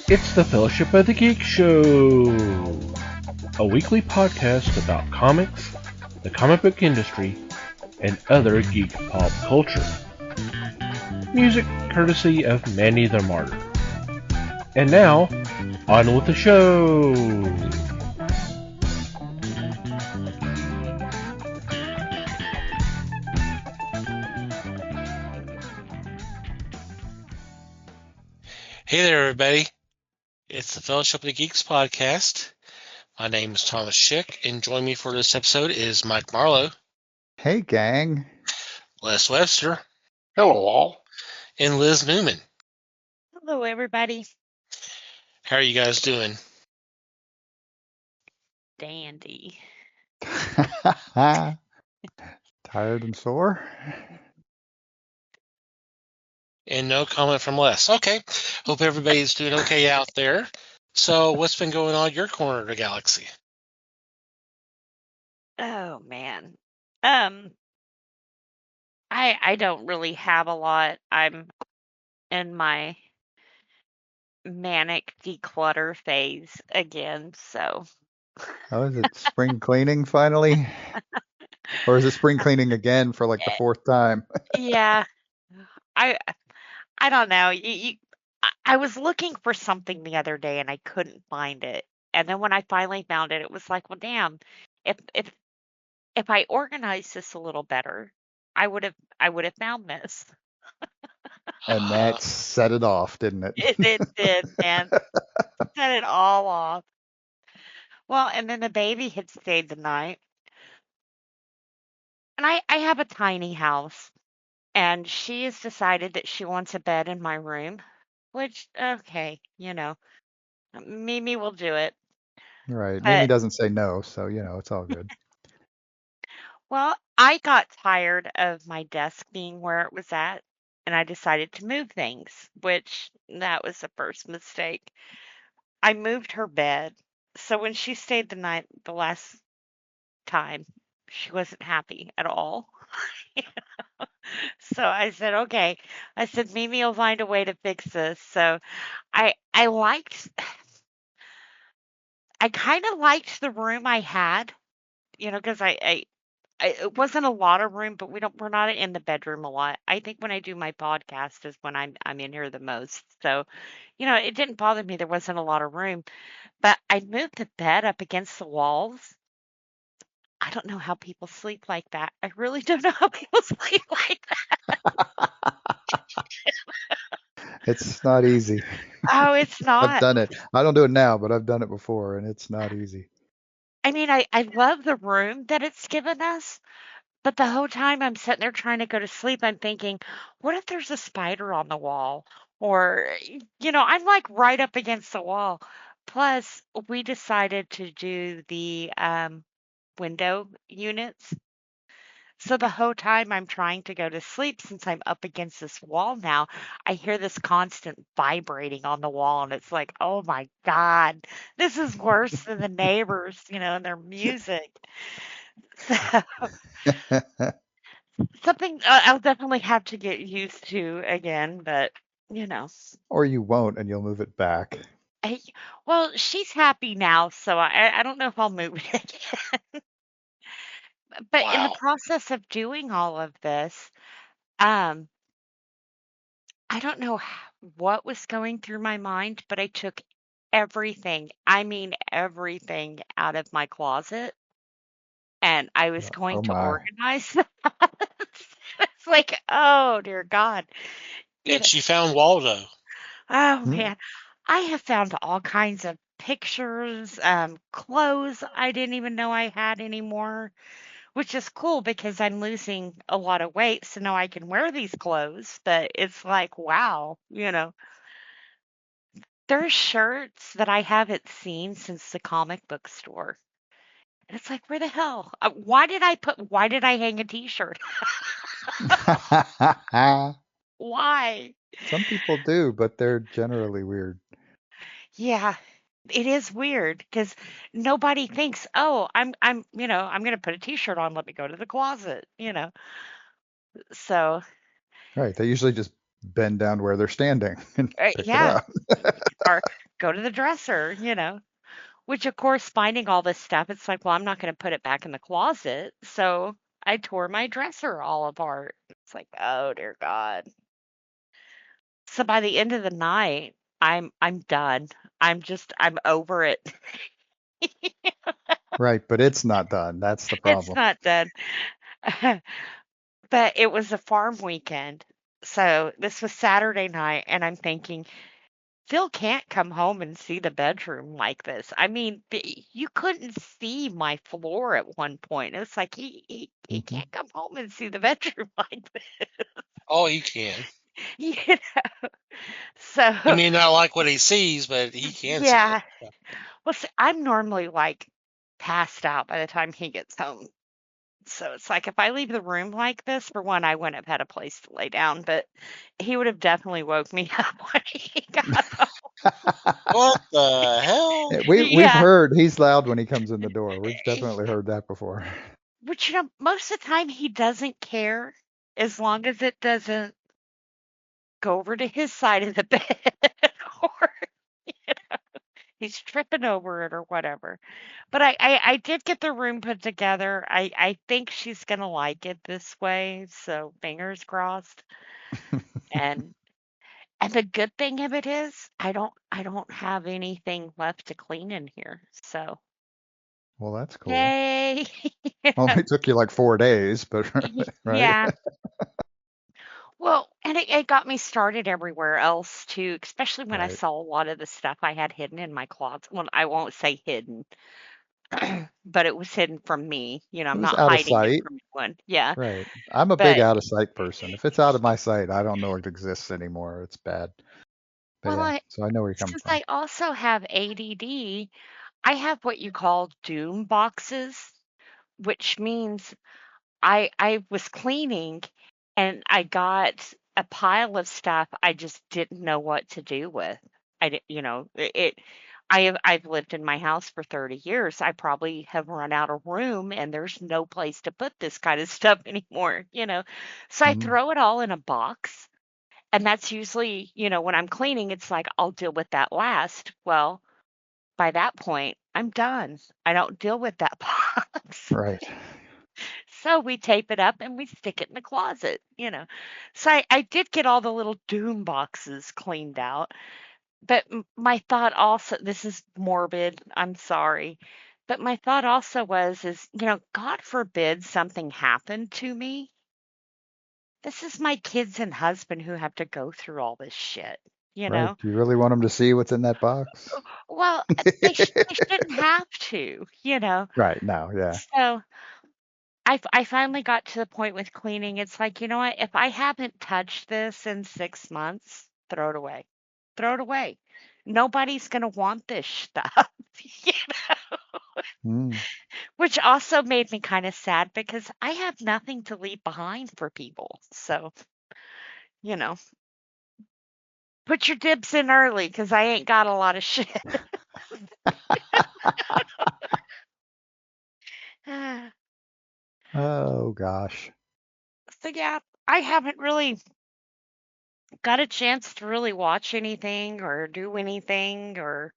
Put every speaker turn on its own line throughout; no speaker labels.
It's the Fellowship of the Geek Show, a weekly podcast about comics, the comic book industry, and other geek pop culture. Music courtesy of Manny the Martyr. And now, on with the show!
Hey there, everybody. It's the Fellowship of the Geeks podcast. My name is Thomas Schick, and joining me for this episode is Mike Marlowe.
Hey, gang.
Les Webster.
Hello, all.
And Liz Newman.
Hello, everybody.
How are you guys doing?
Dandy.
Tired and sore?
And no comment from Les. Okay. Hope everybody's doing okay out there. So, what's been going on in your corner of the galaxy?
Oh, man. I don't really have a lot. I'm in my manic declutter phase again, so.
Oh, is it spring cleaning finally? Or is it spring cleaning again for like the fourth time?
Yeah. I don't know. I was looking for something the other day and I couldn't find it. And then when I finally found it, it was like, well, damn, if I organized this a little better, I would have found this.
And that set it off, didn't it?
It did, man. Set it all off. Well, and then the baby had stayed the night. And I have a tiny house. And she has decided that she wants a bed in my room, which, okay, Mimi will do it.
Right.
But,
Mimi doesn't say no, so, it's all good.
well, I got tired of my desk being where it was at, and I decided to move things, which that was the first mistake. I moved her bed. So when she stayed the night the last time, she wasn't happy at all. So I said, okay. I said, Mimi will find a way to fix this. So I kind of liked the room I had, because it wasn't a lot of room, but we're not in the bedroom a lot. I think when I do my podcast is when I'm in here the most. So, it didn't bother me. There wasn't a lot of room, but I moved the bed up against the walls. I don't know how people sleep like that. I really don't know how people sleep like that.
It's not easy.
Oh, it's not.
I've done it. I don't do it now, but I've done it before, and it's not easy.
I mean, I love the room that it's given us, but the whole time I'm sitting there trying to go to sleep, I'm thinking, what if there's a spider on the wall? Or, I'm like right up against the wall. Plus, we decided to do the window units. So the whole time I'm trying to go to sleep, since I'm up against this wall now, I hear this constant vibrating on the wall, and it's like, oh my God, this is worse than the neighbors, and their music. So something I'll definitely have to get used to again, but
Or you won't, and you'll move it back.
Well, she's happy now, so I don't know if I'll move it again. But in the process of doing all of this, I don't know what was going through my mind, but I took everything, I mean everything, out of my closet, and I was going to organize that. It's like, oh, dear God.
And she found Waldo.
Oh, man. I have found all kinds of pictures, clothes I didn't even know I had anymore, which is cool because I'm losing a lot of weight, so now I can wear these clothes. But it's like, wow, there's shirts that I haven't seen since the comic book store. And it's like, where the hell? Why did I hang a t-shirt? Why?
Some people do, but they're generally weird.
Yeah. It is weird because nobody thinks, oh, I'm I'm going to put a t-shirt on, let me go to the closet, So,
Right. They usually just bend down where they're standing and pick it
yeah.
up.
go to the dresser, which of course, finding all this stuff, it's like, well, I'm not going to put it back in the closet. So I tore my dresser all apart. It's like, oh dear God. So by the end of the night, I'm done. I'm over it.
Right, but it's not done. That's the
It's
problem.
not done. But it was a farm weekend. So this was Saturday night, and I'm thinking, Phil can't come home and see the bedroom like this. I mean, you couldn't see my floor at one point. It's like he
Hmm.
can't come home and see the bedroom like this.
Oh, he can.
You
He
So,
may not like what he sees, but he can see it.
yeah. Well, see, I'm normally like passed out by the time he gets home. So it's like if I leave the room like this, for one, I wouldn't have had a place to lay down, but he would have definitely woke me up when he got home.
What the hell?
We've
Yeah.
heard he's loud when he comes in the door. We've definitely heard that before.
But most of the time he doesn't care as long as it doesn't go over to his side of the bed or he's tripping over it or whatever. But I did get the room put together. I think she's gonna like it this way, so fingers crossed. And and the good thing of it is I don't have anything left to clean in here. So
Well, that's cool.
yay.
Only took you like 4 days, but right?
Yeah. Well, and it got me started everywhere else too, especially when I
Right.
saw a lot of the stuff I had hidden in my closet. Well, I won't say hidden, but it was hidden from me.
It
I'm
was
not
out of
hiding it
sight.
from anyone. Yeah.
Right. I'm a big
But
out of sight person. If it's out of my sight, I don't know it exists anymore. It's bad. But
well,
yeah, so I know where you're coming
since
from.
I also have ADD, I have what you call doom boxes, which means I was cleaning and I got a pile of stuff I just didn't know what to do with. I did, I've lived in my house for 30 years. I probably have run out of room and there's no place to put this kind of stuff anymore. So I
Mm,
throw it all in a box, and that's usually, when I'm cleaning, it's like I'll deal with that last. Well, by that point, I'm done. I don't deal with that box.
right.
So we tape it up and we stick it in the closet. So I did get all the little doom boxes cleaned out. But my thought also, this is morbid, I'm sorry. But my thought also is, God forbid something happened to me. This is my kids and husband who have to go through all this shit, you
Right.
know?
Do you really want them to see what's in that box?
Well, they shouldn't have to.
Right. No, yeah.
So I finally got to the point with cleaning. It's like, you know what? If I haven't touched this in 6 months, throw it away. Throw it away. Nobody's gonna want this stuff. you know?
Mm,
Which also made me kind of sad because I have nothing to leave behind for people. So, you know, put your dibs in early because I ain't got a lot of shit.
oh gosh.
So yeah, I haven't really got a chance to really watch anything or do anything or.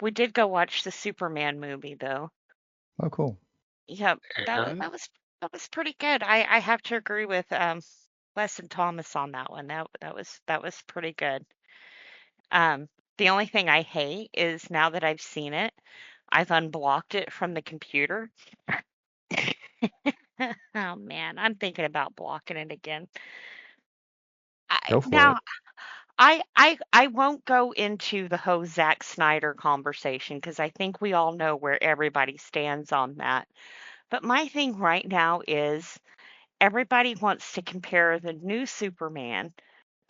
We did go watch the Superman movie though.
Oh, cool.
Yep, that wa-
And
that was pretty good. I have to agree with Les and Thomas on that one. That was pretty good. Um, the only thing I hate is now that I've seen it, I've unblocked it from the computer. Oh man, I'm thinking about blocking it again.
Go for
Now
it.
I won't go into the whole Zack Snyder conversation because I think we all know where everybody stands on that. But my thing right now is everybody wants to compare the new Superman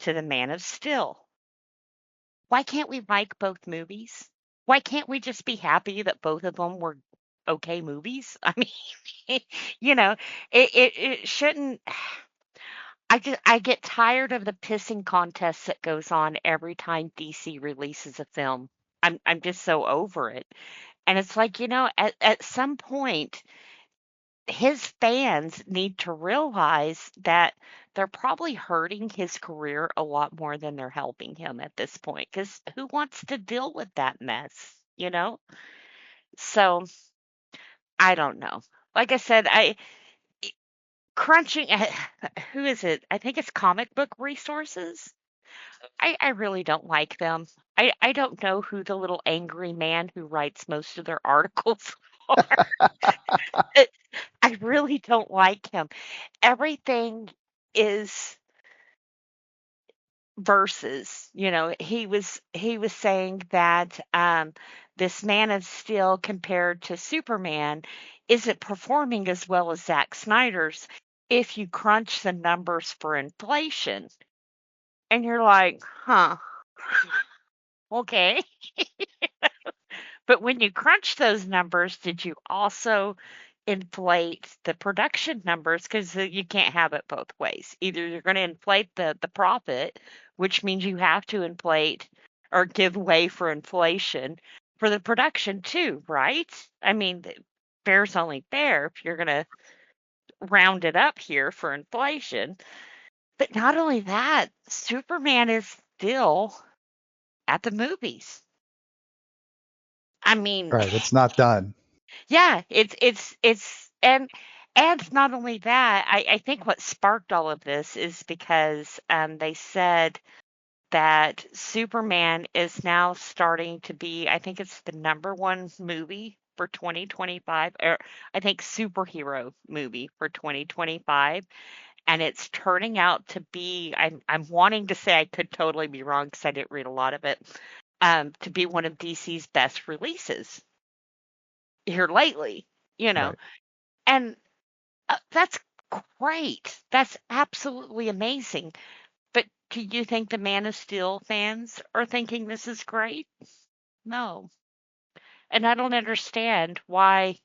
to the Man of Steel. Why can't we like both movies? Why can't we just be happy that both of them were okay movies? I mean, you know, it shouldn't. I get tired of the pissing contest that goes on every time DC releases a film. I'm just so over it. And it's like, at some point, his fans need to realize that they're probably hurting his career a lot more than they're helping him at this point. Because who wants to deal with that mess, you know? So I don't know. Like I said, crunching, who is it? I think it's Comic Book Resources. I really don't like them. I don't know who the little angry man who writes most of their articles are. It- I really don't like him. Everything is verses. He was saying that this Man of Steel compared to Superman isn't performing as well as Zack Snyder's if you crunch the numbers for inflation. And you're like, huh, okay. But when you crunch those numbers, did you also inflate the production numbers? Because you can't have it both ways. Either you're going to inflate the profit, which means you have to inflate or give way for inflation for the production too, right? I mean, fair's only fair if you're going to round it up here for inflation. But not only that, Superman is still at the movies. I mean,
Right. It's not done.
yeah, and not only that, I think what sparked all of this is because they said that Superman is now starting to be, I think it's the number one movie for 2025, or I think superhero movie for 2025, and it's turning out to be, I'm wanting to say, I could totally be wrong because I didn't read a lot of it, to be one of DC's best releases here lately, you know.
Right.
And that's great. That's absolutely amazing. But do you think the Man of Steel fans are thinking this is great? No. And I don't understand why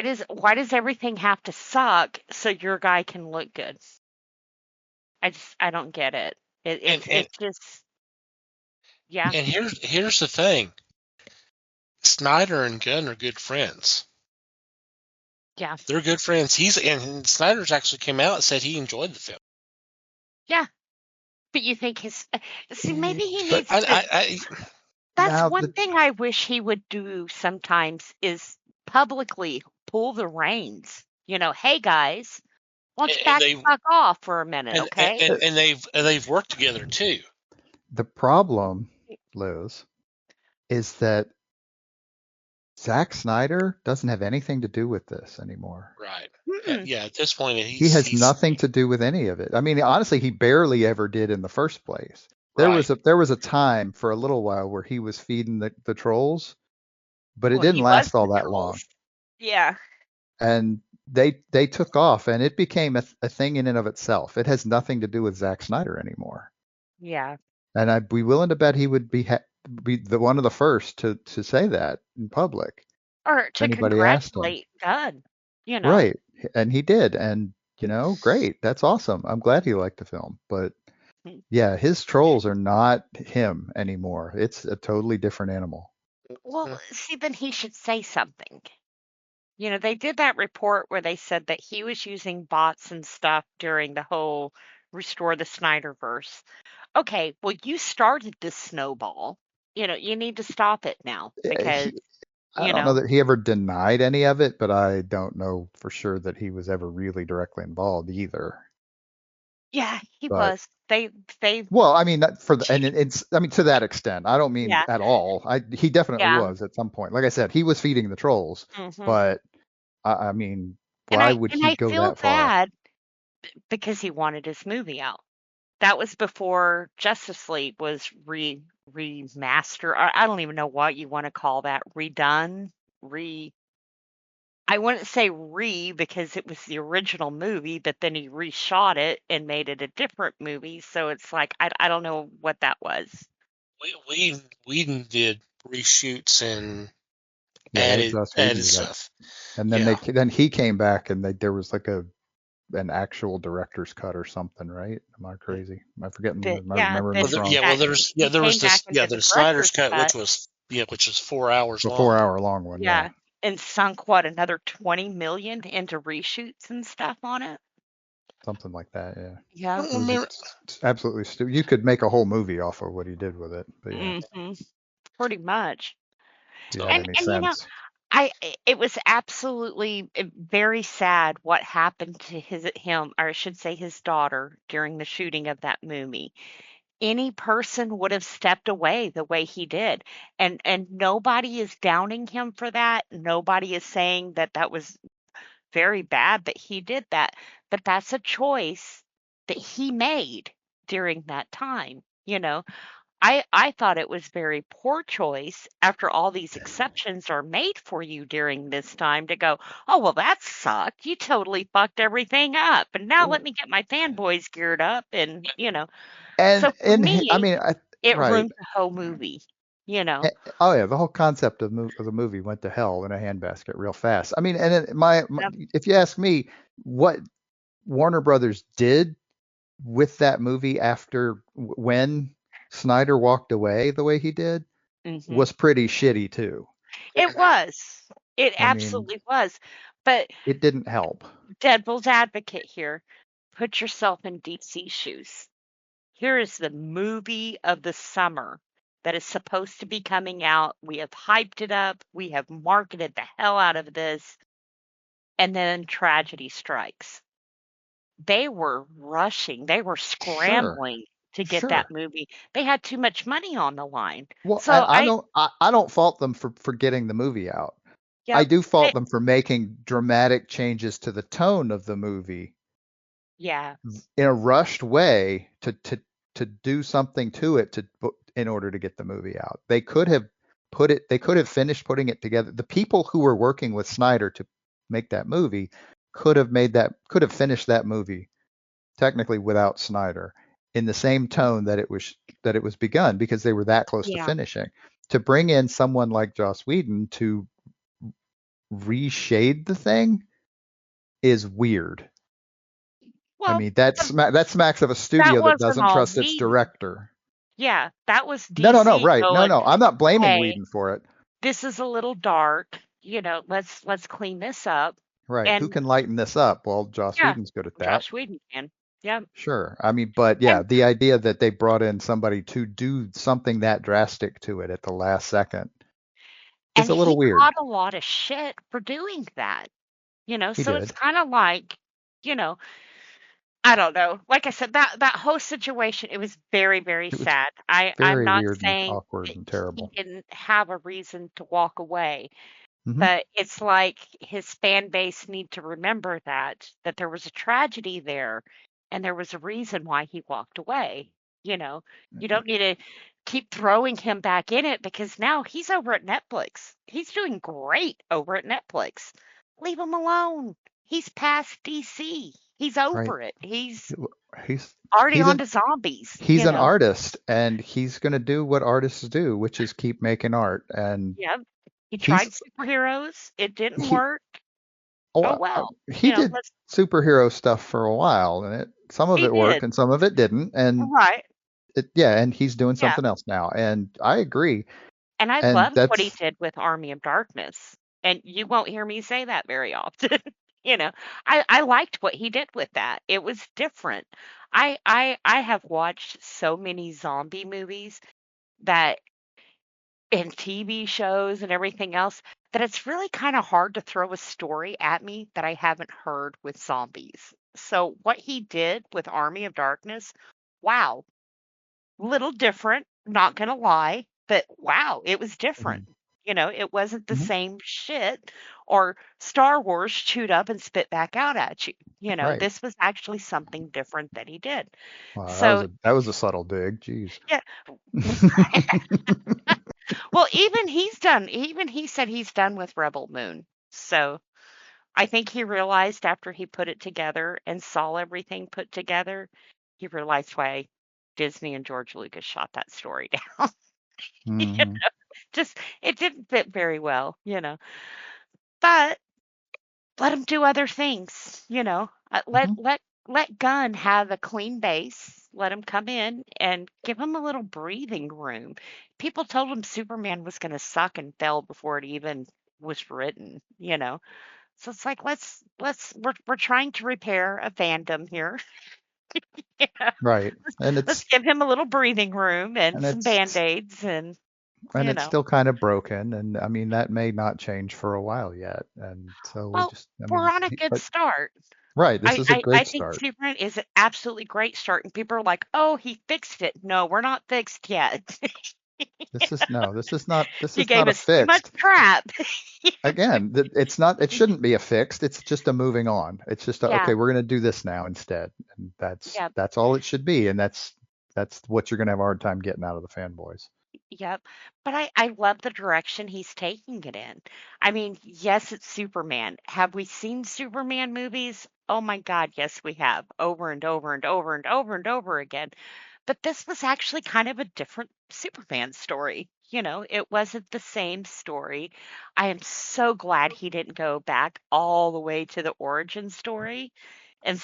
does everything have to suck so your guy can look good? I don't get it. It's just, yeah.
and here's the thing. Snyder and Gunn are good friends.
Yeah.
They're good friends. And Snyder's actually came out and said he enjoyed the film.
Yeah. But you think see, maybe he
But
needs to. That's
now
one thing I wish he would do sometimes is publicly pull the reins. Hey guys, why don't you
and
back
they
the fuck off for a minute,
and,
okay?
and they've worked together too.
the problem, Liz, is that Zack Snyder doesn't have anything to do with this anymore.
Right.
Mm-mm.
Yeah. At this point,
He has nothing to do with any of it. I mean, honestly, he barely ever did in the first place. There
Right.
was a time for a little while where he was feeding the trolls, but it
Well,
didn't
he was
last all
the
that long.
trolls. Yeah.
And they took off, and it became a thing in and of itself. It has nothing to do with Zack Snyder anymore.
Yeah.
And I'd be willing to bet he would be the one of the first to say that in public
Or
if
to
anybody asked him.
congratulate Gunn,
Right. And he did. And, great. That's awesome. I'm glad he liked the film. But yeah, his trolls are not him anymore. It's a totally different animal.
Well, see, then he should say something. They did that report where they said that he was using bots and stuff during the whole Restore the Snyderverse. Okay, well, you started this snowball. You need to stop it now because,
I don't know that he ever denied any of it, but I don't know for sure that he was ever really directly involved either.
yeah, he
But
was. They
well, I mean, it's I mean to that extent. I don't mean
Yeah.
at all. He definitely
Yeah.
was at some point. Like I said, he was feeding the trolls,
Mhm.
but I mean,
And
why
I
would
and
he
I
go
feel
that far?
bad because he wanted his movie out. That was before Justice League was remastered. I don't even know what you want to call that. Redone? I wouldn't say because it was the original movie, but then he reshot it and made it a different movie. So it's like I don't know what that was.
Whedon did reshoots and
Yeah,
added
Joss Whedon did that.
stuff.
And then then he came back and there was like an actual director's cut or something, right? Am I crazy? Am I forgetting?
But
Am I
yeah,
remembering
then
this wrong?
he
There was
came back
this
and did
the
the
Snyder's
director's
cut, which was 4 hours
The
long.
4-hour long one.
Yeah. and sunk what, another 20 million into reshoots and stuff on it.
Something like that, yeah.
Yeah.
It was absolutely stupid. You could make a whole movie off of what he did with it, but yeah,
Pretty much.
if you had any sense.
It was absolutely very sad what happened to him, or I should say his daughter, during the shooting of that movie. Any person would have stepped away the way he did, and nobody is downing him for that. Nobody is saying that that was very bad that he did that, but that's a choice that he made during that time. I thought it was very poor choice after all these exceptions are made for you during this time to go, oh, well, that sucked. You totally fucked everything up. And now let me get my fanboys geared up. So for
I
me,
mean,
it
right.
ruined the whole movie, you know.
Oh yeah, the whole concept of the movie went to hell in a handbasket real fast. I mean, and
Yep.
if you ask me, what Warner Brothers did with that movie after when Snyder walked away the way he did
Mhm.
was pretty shitty too.
It was. It
I mean,
absolutely was. But
it didn't help.
devil's advocate here, put yourself in DC shoes. Here is the movie of the summer that is supposed to be coming out. We have hyped it up. We have marketed the hell out of this. And then tragedy strikes. They were rushing, they were
Sure,
scrambling to get that
sure.
movie. They had too much money on the line.
Well,
So
I don't fault them for getting the movie out. I
yep.
do fault
It,
them for making dramatic changes to the tone of the movie
yeah.
in a rushed way to do something to it in order to get the movie out. They could have finished putting it together. The people who were working with Snyder to make that movie could have finished that movie technically without Snyder in the same tone that it was begun, because they were that close to
Yeah.
finishing. To bring in someone like Joss Whedon to reshade the thing is weird. I
Well,
mean, that smacks of a
that
studio that
wasn't
doesn't
all
trust its
Whedon.
director.
Yeah, that was
No,
DC
right.
going,
No. I'm not blaming
hey,
Whedon for it.
this is a little dark, let's clean this up.
Right. Who
And
can lighten this up? Well, Joss
yeah,
Whedon's good at that.
Josh Whedon can. Yeah.
Sure. I mean, but yeah,
And
the idea that they brought in somebody to do something that drastic to it at the last second is
and
a little
he
weird.
caught a lot of shit for doing that.
He
So it's
did.
kind of like, you know, I don't know. Like I said, that whole situation, it was very, very
It was
sad. I'm
very
not
weird and
saying
awkward
that
and
he
terrible.
didn't have a reason to walk away,
Hmm.
but it's like his fan base need to remember that there was a tragedy there and there was a reason why he walked away. You know, you don't need to keep throwing him back in it because now he's over at Netflix. He's doing great over at Netflix. Leave him alone. He's past DC. He's
Right.
over it. He's
He's
already
he's
on
an
to zombies,
he's an artist, and he's going to do what artists do, which is keep making art. And
Yep. He
he's
tried superheroes. It didn't
he
work.
oh,
Oh well.
he did
Let's
superhero stuff for a while, and some of
he
it worked
did.
and some of it didn't. And
Right.
and he's doing
Yeah.
something else now. And I agree.
And I
And
loved what he
that's
did with Army of Darkness. And you won't hear me say that very often. you know, I liked what he did with that. It was different. I have watched so many zombie movies that and TV shows and everything else that it's really kind of hard to throw a story at me that I haven't heard with zombies. So what he did with Army of Darkness, wow, little different, not gonna lie, but wow, it was different.
Mhm,
It wasn't the
mhm,
same shit or Star Wars chewed up and spit back out at you.
right.
This was actually something different that he did.
Wow,
So,
that was a subtle dig. Jeez.
yeah. Well, even he said he's done with Rebel Moon. So, I think he realized after he put it together and saw everything put together, he realized why Disney and George Lucas shot that story down. You know,
Hmm.
just it didn't fit very well, But let him do other things,
Hmm.
let Gunn have a clean base. Let him come in and give him a little breathing room. People told him Superman was going to suck and fail before it even was written, you know. So it's like we're trying to repair a fandom here. Yeah.
Right. And
Let's
it's
give him a little breathing room and
and
some
it's
band-aids and
and
you
it's
know.
still kind of broken, and I mean that may not change for a while yet. And so we
Well,
just I
we're
mean
on a good
but
start.
right, this is a
I
great
think
start.
Superman is an absolutely great start, and people are like, "Oh, he fixed it." No, we're not fixed yet.
This is no, this
You
is
gave
not a
us too much
fixed.
crap.
Again, it's not it shouldn't be a fixed. It's just a moving on. It's just a,
Yeah,
okay, we're going to do this now instead. And
yeah,
that's all it should be, and that's what you're going to have a hard time getting out of the fanboys.
yep. But I love the direction he's taking it in. I mean, yes, it's Superman. Have we seen Superman movies? Oh my God, yes, we have. Over and over and over and over and over again. But this was actually kind of a different Superman story. You know, it wasn't the same story. I am so glad he didn't go back all the way to the origin story.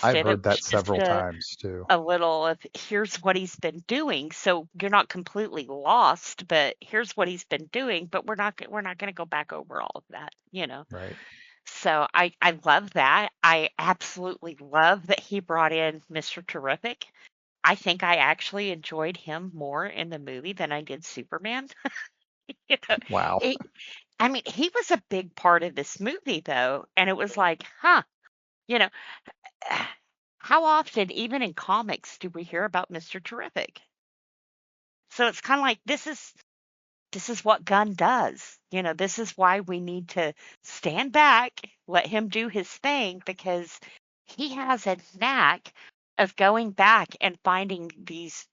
I've
Instead, it
heard
was
that
just
several times too.
a little of here's what he's been doing. So you're not completely lost, but here's what he's been doing. But we're not going to go back over all of that. You know.
Right.
So I love that. I absolutely love that he brought in Mr. Terrific. I think I actually enjoyed him more in the movie than I did Superman. You know,
Wow.
it, I mean, he was a big part of this movie, though, and it was like, huh, you know, how often, even in comics, do we hear about Mr. Terrific? So it's kind of like this is what Gunn does. You know, this is why we need to stand back, let him do his thing, because he has a knack of going back and finding these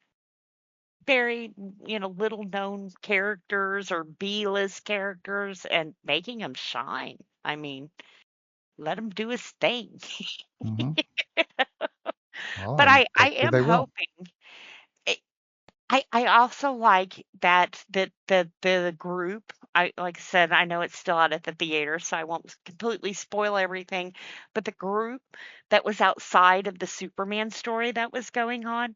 very, you know, little known characters or B-list characters and making them shine. I mean, let him do his thing.
Hmm. Well,
But
and
I
hopefully
am
they will.
hoping. I also like that the group. I like I said, I know it's still out at the theater, so I won't completely spoil everything. But the group that was outside of the Superman story that was going on,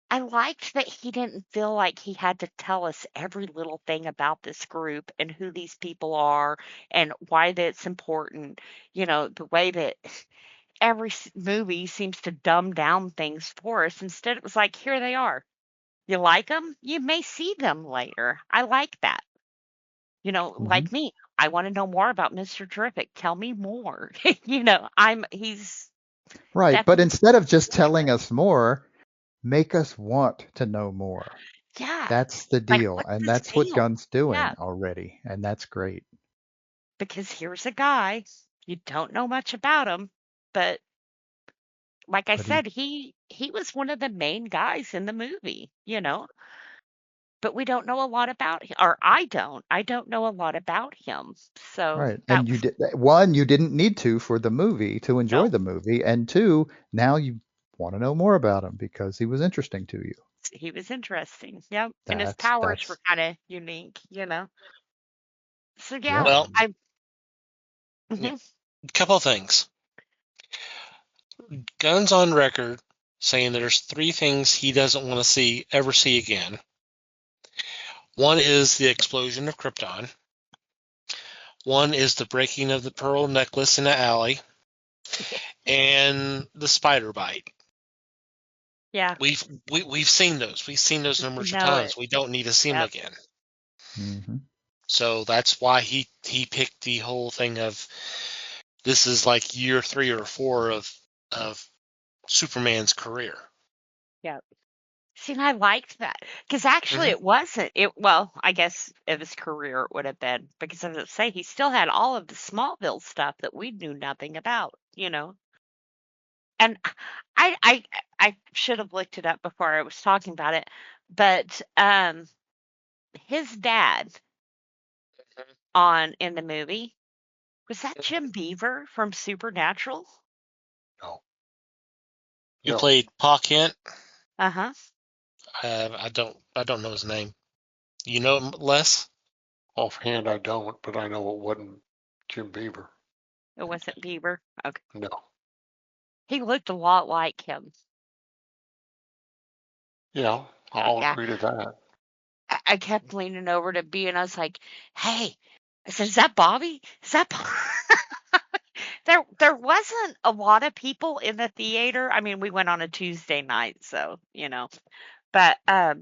I liked that he didn't feel like he had to tell us every little thing about this group and who these people are and why that's important. You know, the way that every movie seems to dumb down things for us. Instead, it was like, here they are. You like them? You may see them later. I like that. You know,
Hmm.
like me, I want to know more about Mr. Terrific. Tell me more. He's
Right. But
definitely
instead of just telling
favorite.
us more, make us want to know more.
Yeah.
That's the
Like,
deal.
what's
And
his
that's what
deal?
Gunn's doing
Yeah.
already. And that's great.
Because here's a guy, you don't know much about him, but like I
But he
said, he was one of the main guys in the movie, you know. But we don't know a lot about him, or I don't. I don't know a lot about him. So
right.
that
And you
was
did one, you didn't need to for the movie to enjoy
no.
the movie. And two, now you want to know more about him because he was interesting to you.
He was interesting. Yep. And his
That's
powers were
that's
kind of unique, you know. So yeah,
yeah.
Well,
I
yeah,
mhm.
a couple of things. Gunn's on record saying there's three things he doesn't want to ever see again. One is the explosion of Krypton. One is the breaking of the pearl necklace in the alley, and the spider bite.
Yeah,
We've seen those. We've seen those
we
numbers of
know
times.
it.
We don't need to see them
Yep.
again.
Hmm.
So that's why he picked the whole thing of this is like year 3 or 4 of Superman's career.
Yep. See, and I liked that because actually
Hmm.
it wasn't. Well, I guess of his career it would have been because as I say, he still had all of the Smallville stuff that we knew nothing about, you know. And I I I should have looked it up before I was talking about it, but his dad on in the movie was that Jim Beaver from Supernatural?
No. He
Yeah,
played Pa Kent.
Uh-huh.
I don't know his name. You know him, Les?
offhand I don't, but I know it wasn't Jim Beaver.
It wasn't Beaver. Okay.
No.
He looked a lot like him.
Yeah, I'll
Yeah.
agree to that.
I kept leaning over to B and I was like, hey, I said, "Is that Bobby? Is that There wasn't a lot of people in the theater. I mean, we went on a Tuesday night, so, but, I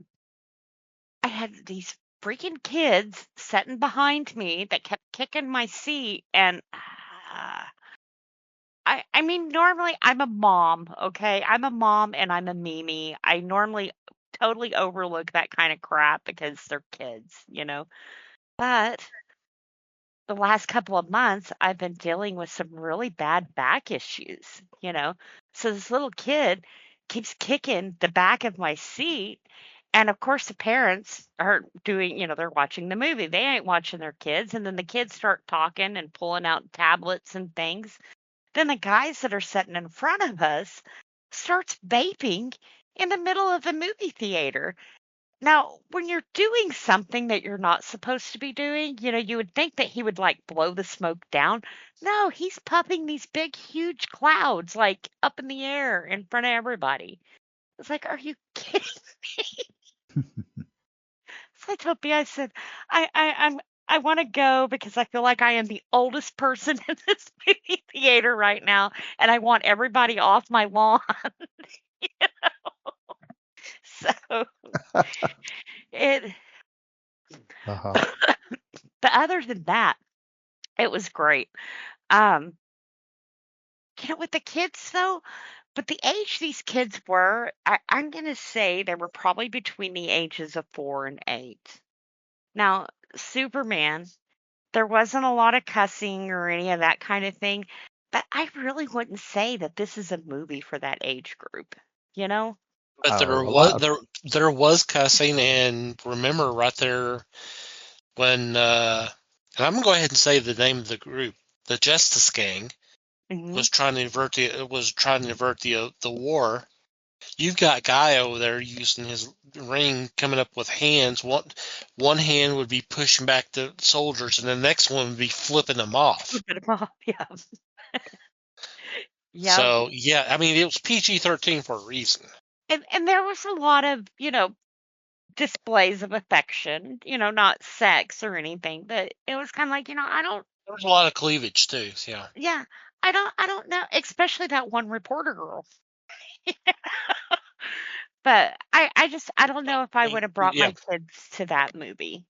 had these freaking kids sitting behind me that kept kicking my seat, and, I mean, normally, I'm a mom, okay? I'm a mom and I'm a Mimi. I normally totally overlook that kinda crap because they're kids. But the last couple of months, I've been dealing with some really bad back issues. So this little kid keeps kicking the back of my seat. And of course, the parents are they're watching the movie. They ain't watching their kids. And then the kids start talking and pulling out tablets and things. Then the guys that are sitting in front of us starts vaping in the middle of the movie theater. Now, when you're doing something that you're not supposed to be doing, you would think that he would like blow the smoke down. No, he's puffing these big, huge clouds like up in the air in front of everybody. It's like, are you kidding me? So I told B, I said, I want to go because I feel like I am the oldest person in this movie theater right now, and I want everybody off my lawn. So it,
Uh-huh.
but other than that, it was great. Um, with the kids though, but the age these kids were, I'm going to say they were probably between the ages of 4 and 8. Now, Superman, there wasn't a lot of cussing or any of that kind of thing, but I really wouldn't say that this is a movie for that age group, you know?
But
Oh,
there
a
was
lot.
there was cussing, and remember right there when and I'm gonna go ahead and say the name of the group, the Justice Gang,
Hmm.
was trying to avert the war. You've got Guy over there using his ring, coming up with hands. One hand would be pushing back the soldiers, and the next one would be flipping them off.
Flip it off, yeah. Yep.
So yeah, I mean it was PG-13 for a reason.
And there was a lot of, displays of affection, not sex or anything, but it was kind of like, I don't,
There was a lot of cleavage too. Yeah.
yeah, I don't know, especially that one reporter girl. But I don't know if I would have brought
Yeah,
my kids to that movie.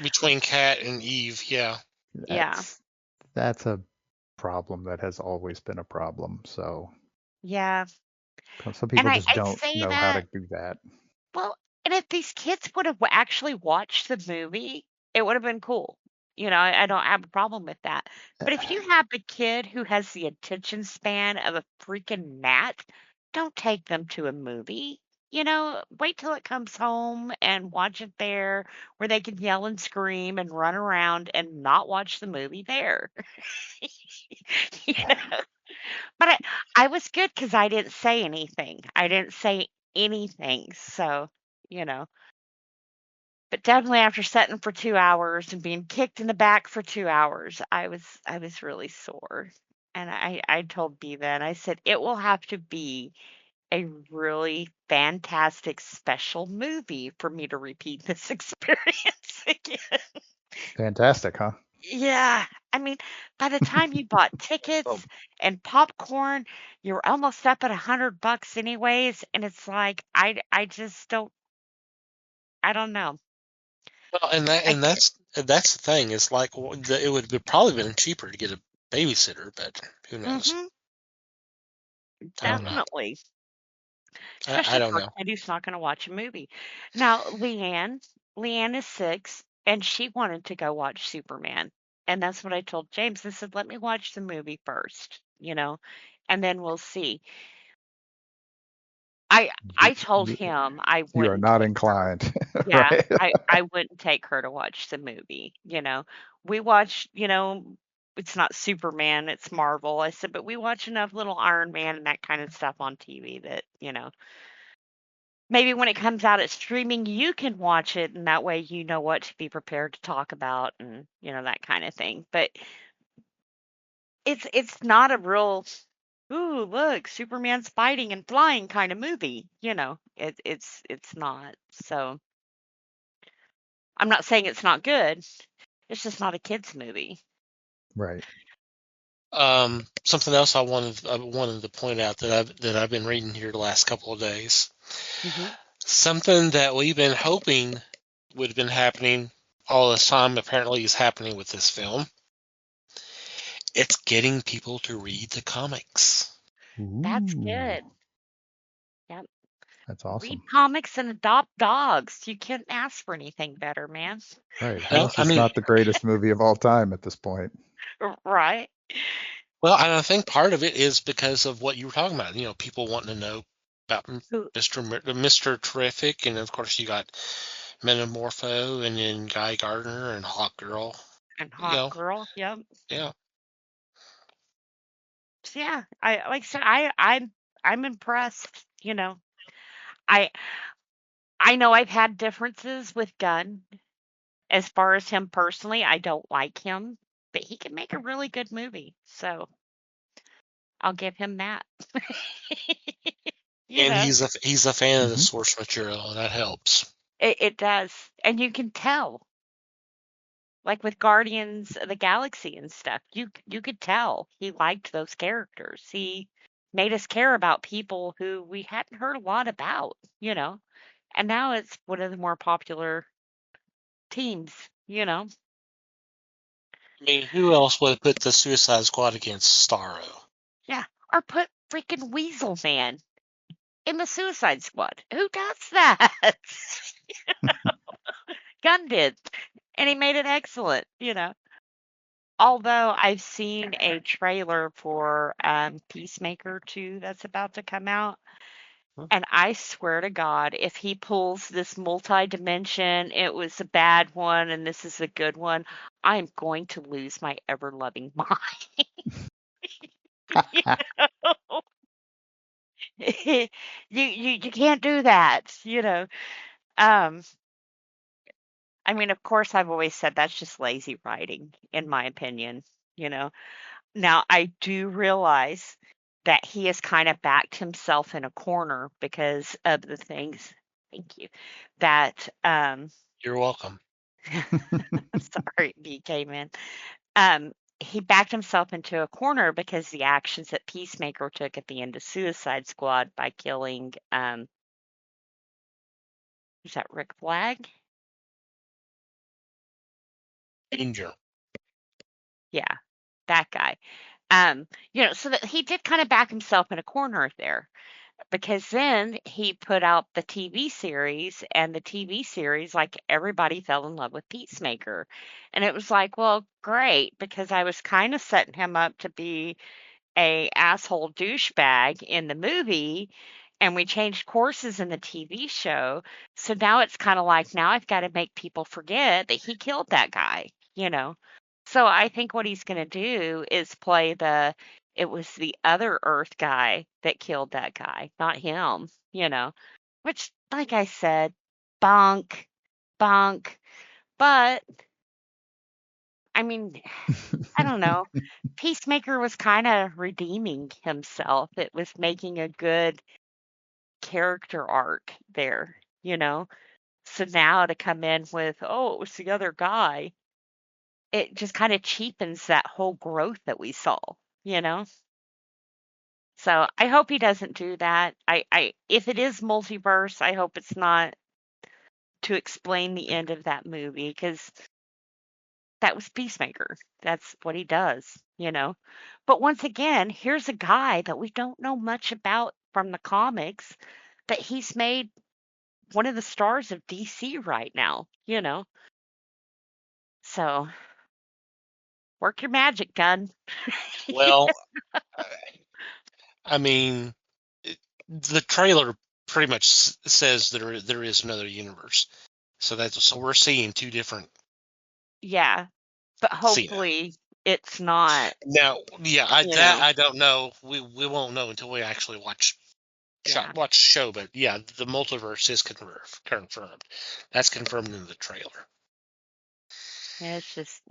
between Cat and Eve, yeah.
Yeah.
That's a problem that has always been a problem. So
Yeah.
some
And
people just
I'd
don't
say
know how to
that,
do that.
well, and if these kids would have actually watched the movie, it would have been cool. I don't have a problem with that. But if you have a kid who has the attention span of a freaking gnat, don't take them to a movie. Wait till it comes home and watch it there where they can yell and scream and run around and not watch the movie there. You know? But I was good because I didn't say anything. I didn't say anything. So, you know, but definitely after sitting for 2 hours and being kicked in the back for 2 hours, I was really sore. And I told B then, I said, it will have to be a really fantastic special movie for me to repeat this experience again.
Fantastic, huh?
Yeah. I mean, by the time you bought
Oh,
tickets and popcorn, you're almost up at $100 anyways. And it's like, I just don't, I don't know.
Well,
I,
that's the thing. It's like it would have probably been cheaper to get a babysitter, but who knows?
mm-hmm,
I don't know.
definitely.
I
Especially
don't
for a
know.
kid who's not going to watch a movie. Now, Leanne is 6 and she wanted to go watch Superman. And that's what I told James. I said, let me watch the movie first, and then we'll see. I
you,
I told
you,
him I
you are
wouldn't
not
take her.
inclined,
Yeah,
right?
I wouldn't take her to watch the movie. We watched, it's not Superman, it's Marvel. I said, but we watch enough little Iron Man and that kind of stuff on TV that, maybe when it comes out at streaming, you can watch it and that way you know what to be prepared to talk about and that kind of thing. But it's not a real ooh, look, Superman's fighting and flying kind of movie. It's not. So I'm not saying it's not good. It's just not a kids movie.
Right.
Something else I wanted to point out that I've been reading here the last couple of days.
Hmm.
Something that we've been hoping would have been happening all this time apparently is happening with this film. It's getting people to read the comics.
That's
Ooh,
good. Yep.
that's
Read
awesome.
comics and adopt dogs. You can't ask for anything better, man.
Right. How
Well,
is
I
this
mean,
not the greatest movie of all time at this point?
Right?
and I think part of it is because of what you were talking about. People wanting to know about
Who
Mr. Terrific, and of course you got Metamorpho, and then Guy Gardner and Hawk Girl.
and
You
Hot
know,
Girl. Yep.
yeah.
So yeah, I like I said, I'm impressed. I I know I've had differences with Gunn as far as him personally. I don't like him, but he can make a really good movie. So I'll give him that. you
And
know,
he's a fan of the
Hmm.
source material, and that helps.
it does, and you can tell. Like with Guardians of the Galaxy and stuff, you could tell he liked those characters. He made us care about people who we hadn't heard a lot about. And now it's one of the more popular teams.
I mean, who else would put the Suicide Squad against Starro?
Yeah. Or put freaking Weasel Man in the Suicide Squad. Who does that? Gunn did. And he made it excellent. Although I've seen a trailer for Peacemaker 2 that's about to come out. And I swear to God, if he pulls this multi-dimension, it was a bad one and this is a good one, I'm going to lose my ever-loving mind. You can't do that. Um, I mean, of course, I've always said that's just lazy writing, in my opinion. Now, I do realize that he has kind of backed himself in a corner because of the things, thank you, that
You're welcome.
sorry, BK man. Um, he backed himself into a corner because the actions that Peacemaker took at the end of Suicide Squad by killing was that Rick Flag?
Danger.
Yeah, that guy. So that he did kind of back himself in a corner there. Because then he put out the TV series, and the TV series, like everybody fell in love with Peacemaker. And it was like, well, great, because I was kind of setting him up to be a asshole douchebag in the movie, and we changed courses in the TV show. So now it's kind of like now I've got to make people forget that he killed that guy. So I think what he's going to do is play it was the other Earth guy that killed that guy, not him. Which, like I said, bunk, bunk. But I mean, I don't know. Peacemaker was kind of redeeming himself. It was making a good character arc there. So now to come in with, oh, it was the other guy, it just kind of cheapens that whole growth that we saw. So I hope he doesn't do that. If it is multiverse, I hope it's not to explain the end of that movie because that was Peacemaker. That's what he does. But once again, here's a guy that we don't know much about from the comics that he's made one of the stars of DC right now. So work your magic, gun.
Well, I mean, the trailer pretty much says there is another universe. So we're seeing two different.
Yeah, but
Cena.
hopefully it's not,
Now, yeah,
you know.
I don't know. We won't know until we actually watch
Yeah,
watch the show. But yeah, the multiverse is confirmed. That's confirmed in the trailer.
it's just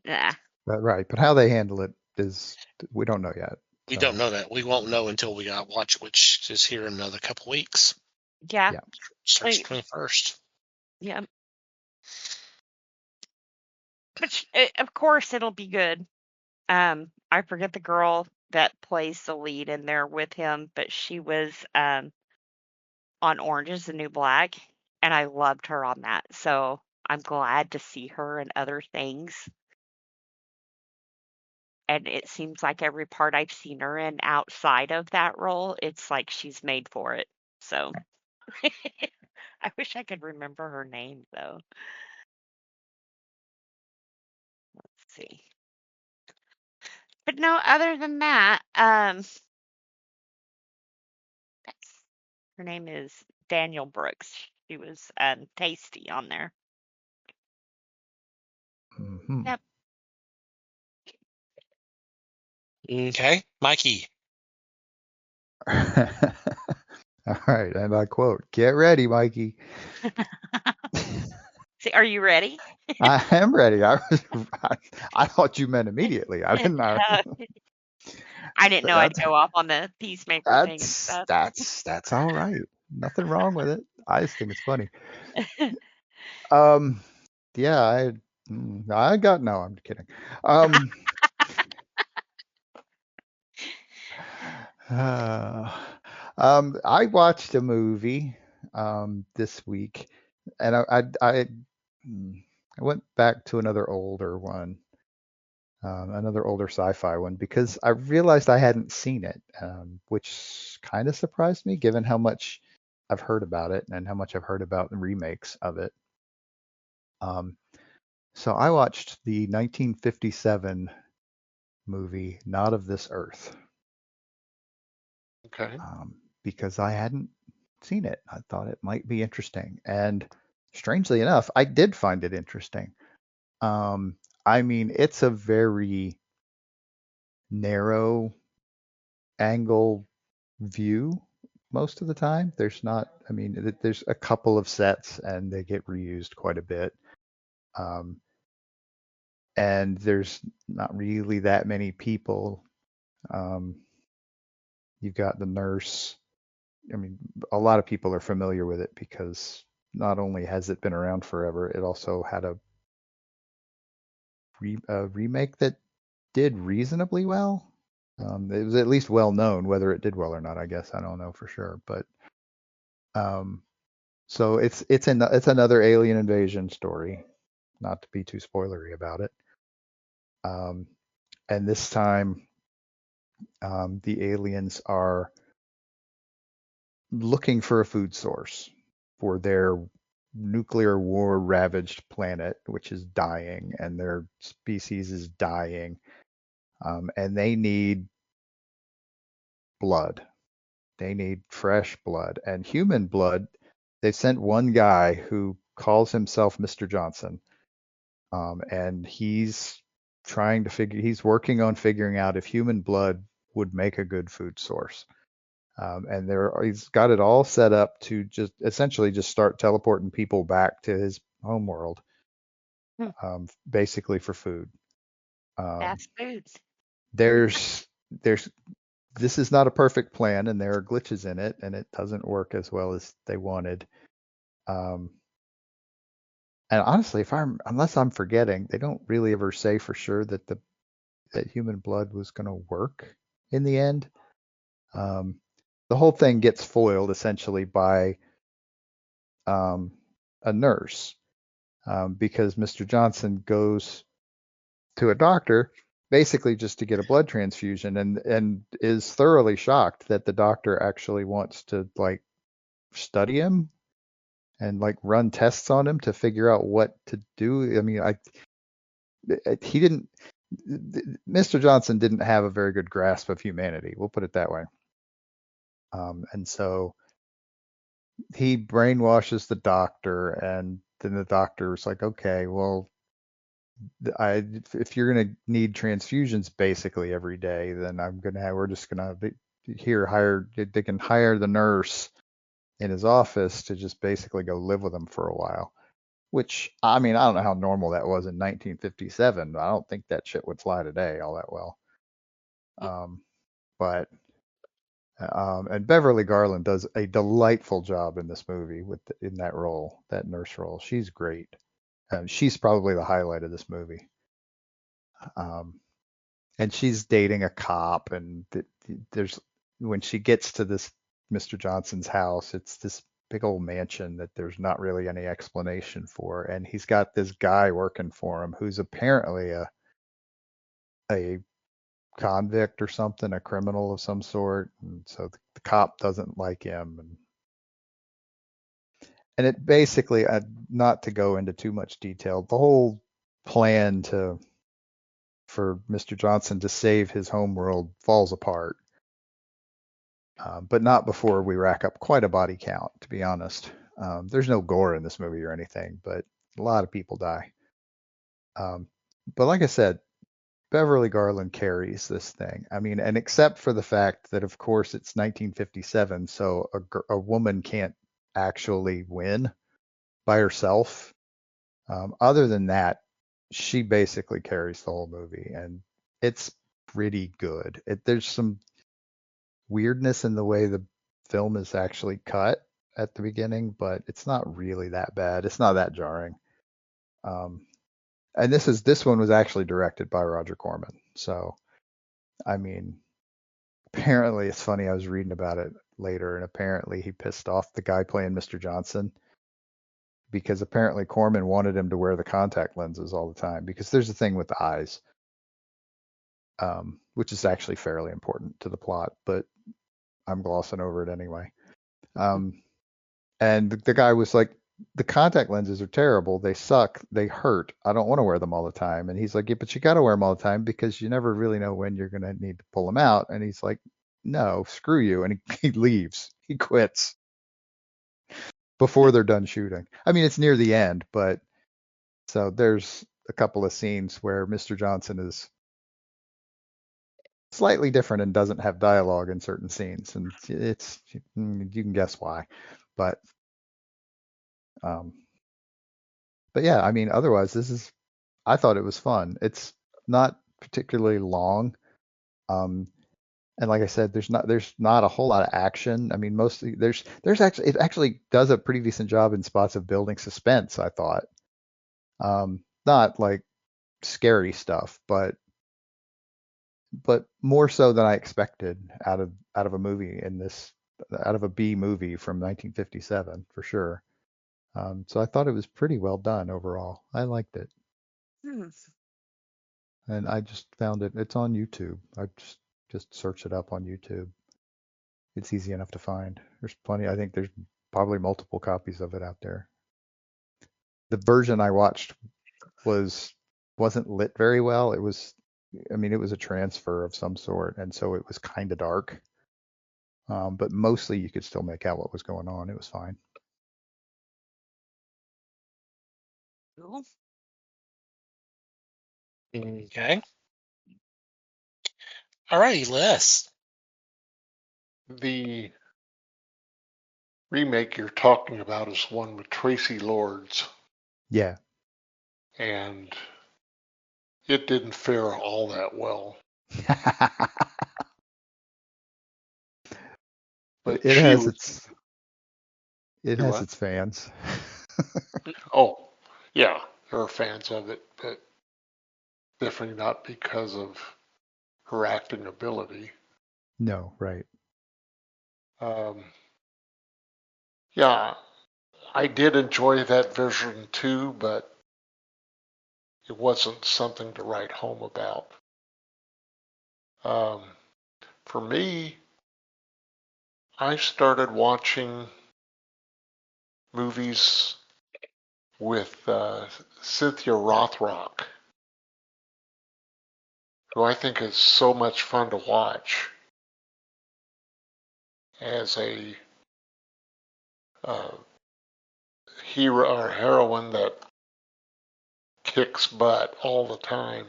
Right, but how they handle it is we don't know yet.
We
So
don't know that. We won't know until we watch it, which is here in another couple weeks.
yeah.
yeah,
Starts
Like,
21st.
yeah. But of course, it'll be good. I forget the girl that plays the lead in there with him, but she was on Orange is the New Black, and I loved her on that. So I'm glad to see her in other things. And it seems like every part I've seen her in outside of that role, it's like she's made for it. So I wish I could remember her name though. Let's see. But no, other than that, her name is Daniel Brooks. She was Tasty on there.
Mhm.
Yep.
Okay, Mikey.
All right, and I quote, "Get ready, Mikey."
See, are you ready?
I am ready. I thought you meant immediately. I didn't know.
I didn't know I'd
That's
go off on the peacemaker thing and
that's
stuff.
that's all right. Nothing wrong with it. I just think it's funny. Um, yeah, I got no. I'm kidding. Um, uh, I watched a movie this week, and I went back to another older one, another older sci-fi one, because I realized I hadn't seen it, which kind of surprised me given how much I've heard about it and how much I've heard about the remakes of it. Um, so I watched the 1957 movie Not of This Earth,
Okay.
because I hadn't seen it. I thought it might be interesting, and strangely enough, I did find it interesting. I mean, it's a very narrow angle view most of the time. There's not, I mean, there's a couple of sets and they get reused quite a bit. Um, and there's not really that many people. Um, you've got the nurse. I mean, a lot of people are familiar with it because not only has it been around forever, it also had a remake that did reasonably well. It was at least well known. Whether it did well or not, I guess I don't know for sure. But um, so it's another alien invasion story. Not to be too spoilery about it. Um, and this time, the aliens are looking for a food source for their nuclear war ravaged planet, which is dying, and their species is dying. And they need blood. They need fresh blood. And human blood, they sent one guy who calls himself Mr. Johnson. And he's he's working on figuring out if human blood would make a good food source. And he's got it all set up to just essentially just start teleporting people back to his home world,
Hmm.
basically for food.
Fast foods.
There's this is not a perfect plan, and there are glitches in it, and it doesn't work as well as they wanted. Um, and honestly, unless I'm forgetting, they don't really ever say for sure that human blood was going to work in the end. The whole thing gets foiled essentially by a nurse, because Mr. Johnson goes to a doctor basically just to get a blood transfusion, and is thoroughly shocked that the doctor actually wants to like study him and like run tests on him to figure out what to do. I mean, he didn't. Mr. Johnson didn't have a very good grasp of humanity. We'll put it that way. And so he brainwashes the doctor, and then the doctor's like, okay, well, if you're gonna need transfusions basically every day, then we're just gonna they can hire the nurse in his office to just basically go live with him for a while. Which, I mean, I don't know how normal that was in 1957, but I don't think that shit would fly today all that well. But and Beverly Garland does a delightful job in this movie in that role, that nurse role. She's great. She's probably the highlight of this movie. And she's dating a cop, and there's when she gets to this Mr. Johnson's house, it's this big old mansion that there's not really any explanation for, and he's got this guy working for him who's apparently a convict or something, a criminal of some sort, and so the cop doesn't like him, and it basically, not to go into too much detail, the whole plan for Mr. Johnson to save his homeworld falls apart. But not before we rack up quite a body count, to be honest. There's no gore in this movie or anything, but a lot of people die. But like I said, Beverly Garland carries this thing. I mean, and except for the fact that, of course, it's 1957, so a woman can't actually win by herself. Other than that, she basically carries the whole movie, and it's pretty good. There's some weirdness in the way the film is actually cut at the beginning, but it's not really that bad. It's not that jarring. And this one was actually directed by Roger Corman. So, I mean, apparently it's funny. I was reading about it later, and apparently he pissed off the guy playing Mr. Johnson because apparently Corman wanted him to wear the contact lenses all the time because there's a thing with the eyes, which is actually fairly important to the plot, but I'm glossing over it anyway. And the guy was like, the contact lenses are terrible. They suck. They hurt. I don't want to wear them all the time. And he's like, yeah, but you got to wear them all the time because you never really know when you're going to need to pull them out. And he's like, no, screw you. And he leaves. He quits before they're done shooting. I mean, it's near the end, but so there's a couple of scenes where Mr. Johnson is slightly different and doesn't have dialogue in certain scenes. And it's, you can guess why. But yeah, I mean, otherwise, I thought it was fun. It's not particularly long. And like I said, there's not a whole lot of action. I mean, mostly it actually does a pretty decent job in spots of building suspense, I thought. Not like scary stuff, but more so than I expected out of a movie out of a B movie from 1957 for sure. So I thought it was pretty well done overall. I liked it. And I just found it. It's on YouTube. I just search it up on YouTube. It's easy enough to find. There's plenty. I think there's probably multiple copies of it out there. The version I watched wasn't lit very well. It was a transfer of some sort, and so it was kind of dark. But mostly you could still make out what was going on. It was fine.
Cool.
Okay. All righty, Les.
The remake you're talking about is one with Tracy Lords,
Yeah.
and it didn't fare all that well. But
it has its fans.
Oh, yeah, there are fans of it, but definitely not because of her acting ability.
No, right.
Yeah, I did enjoy that version too, but it wasn't something to write home about. For me, I started watching movies with Cynthia Rothrock, who I think is so much fun to watch as a hero or heroine that kicks butt all the time.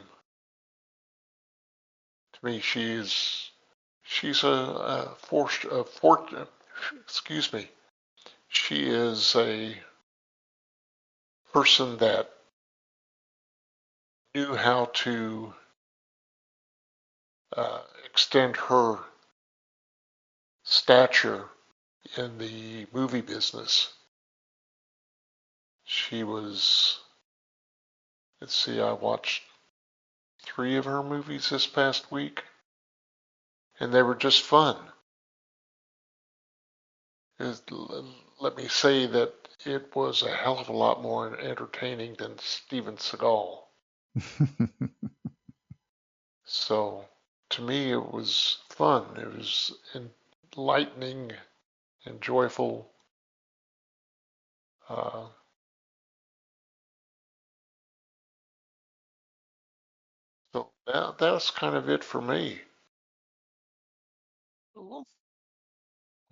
To me, she's excuse me. She is a person that knew how to extend her stature in the movie business. She was let's see, I watched 3 of her movies this past week, and they were just fun. Let me say that it was a hell of a lot more entertaining than Steven Seagal. So, to me, it was fun. It was enlightening and joyful. Uh, so that's kind of it for me.
Cool.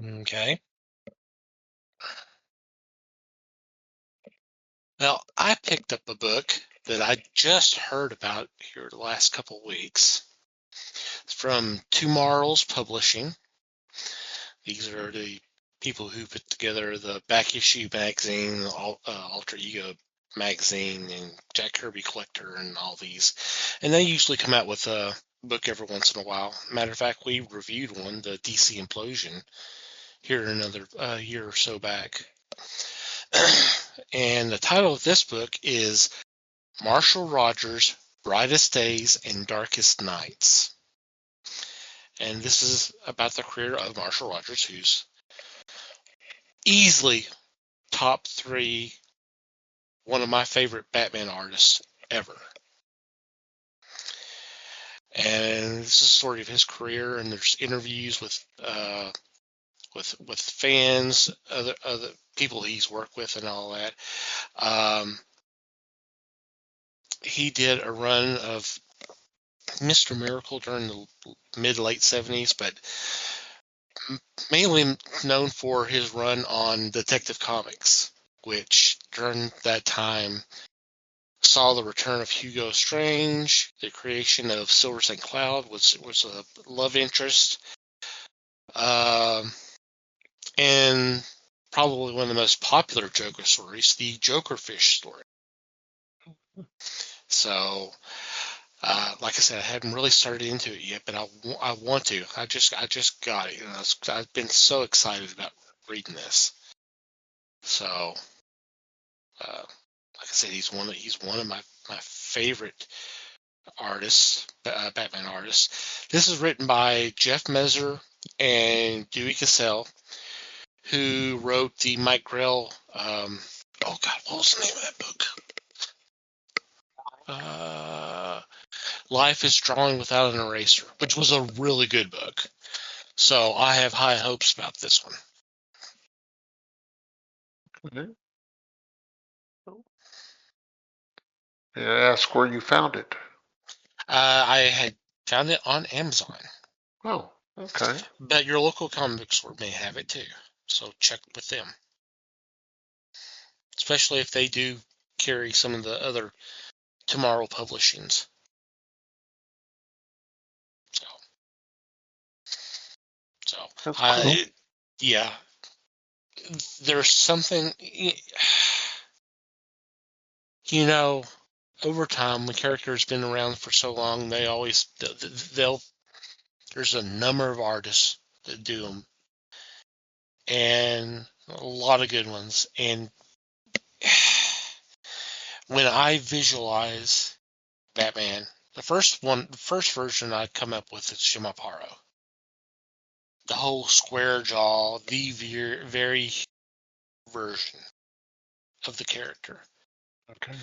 Okay. Well, I picked up a book that I just heard about here the last couple of weeks. It's from TwoMorrows Publishing. These are the people who put together the Back Issue magazine, Alter Ego magazine, and Jack Kirby Collector, and all these. And they usually come out with a book every once in a while. Matter of fact, we reviewed one, the DC Implosion, here another year or so back. And the title of this book is Marshall Rogers' Brightest Days and Darkest Nights. And this is about the career of Marshall Rogers, who's easily top 3, one of my favorite Batman artists ever. And this is the story of his career, and there's interviews with fans, other people he's worked with, and all that. He did a run of Mr. Miracle during the mid-late 70s, but mainly known for his run on Detective Comics, which during that time saw the return of Hugo Strange, the creation of Silver St. Cloud was a love interest, and probably one of the most popular Joker stories, the Jokerfish story. So, like I said, I haven't really started into it yet, but I want to. I just got it. I've been so excited about reading this. So, like I said, he's one of my favorite artists, Batman artists. This is written by Jeff Mezger and Dewey Cassell, who wrote the Mike Grell. Oh God, what was the name of that book? Life is Drawing Without an Eraser, which was a really good book. So I have high hopes about this one.
Mm-hmm. May I ask where you found it?
I had found it on Amazon.
Oh, okay.
But your local comic book store may have it too. So check with them. Especially if they do carry some of the other Tomorrow publishings. So
That's cool.
Yeah. There's something, over time, when characters been around for so long, there's a number of artists that do them, and a lot of good ones. And when I visualize Batman, the first version I come up with is Shimaparo. The whole square jaw, the very version of the character.
Okay.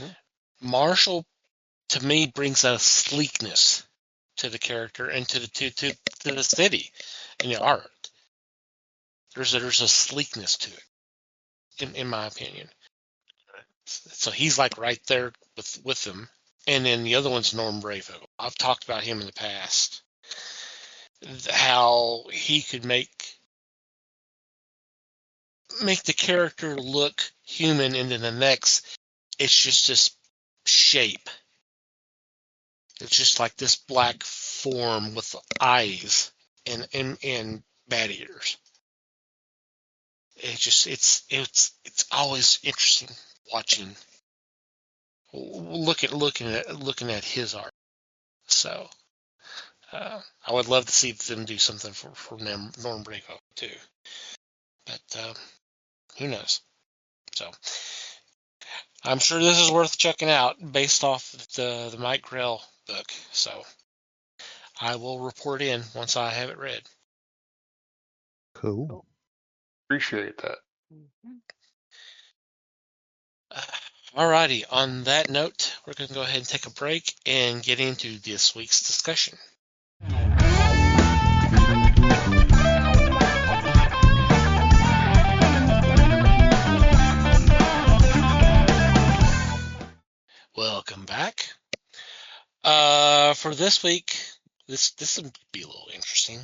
Marshall, to me, brings a sleekness to the character and to the city and the art. There's a sleekness to it, in my opinion. So he's like right there with them. And then the other one's Norm Bravo. I've talked about him in the past. How he could make the character look human, and then the next, it's just this shape. It's just like this black form with eyes and bat ears. It's always interesting watching, looking at his art. So I would love to see them do something for Norm Bravo too, but who knows? So I'm sure this is worth checking out based off the Mike Grell book. So I will report in once I have it read.
Cool.
Appreciate that.
Mhm.
Alrighty, on that note, we're going to go ahead and take a break and get into this week's discussion. Welcome back. For this week, this will be a little interesting.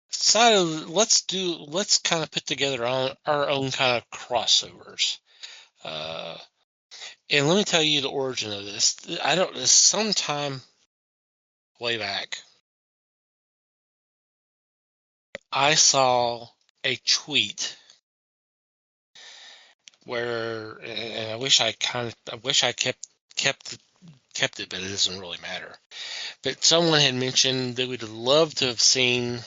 Decided let's kind of put together our own kind of crossovers. And let me tell you the origin of this. Sometime way back, I saw a tweet where, and I wish I kept it, but it doesn't really matter. But someone had mentioned they would love to have seen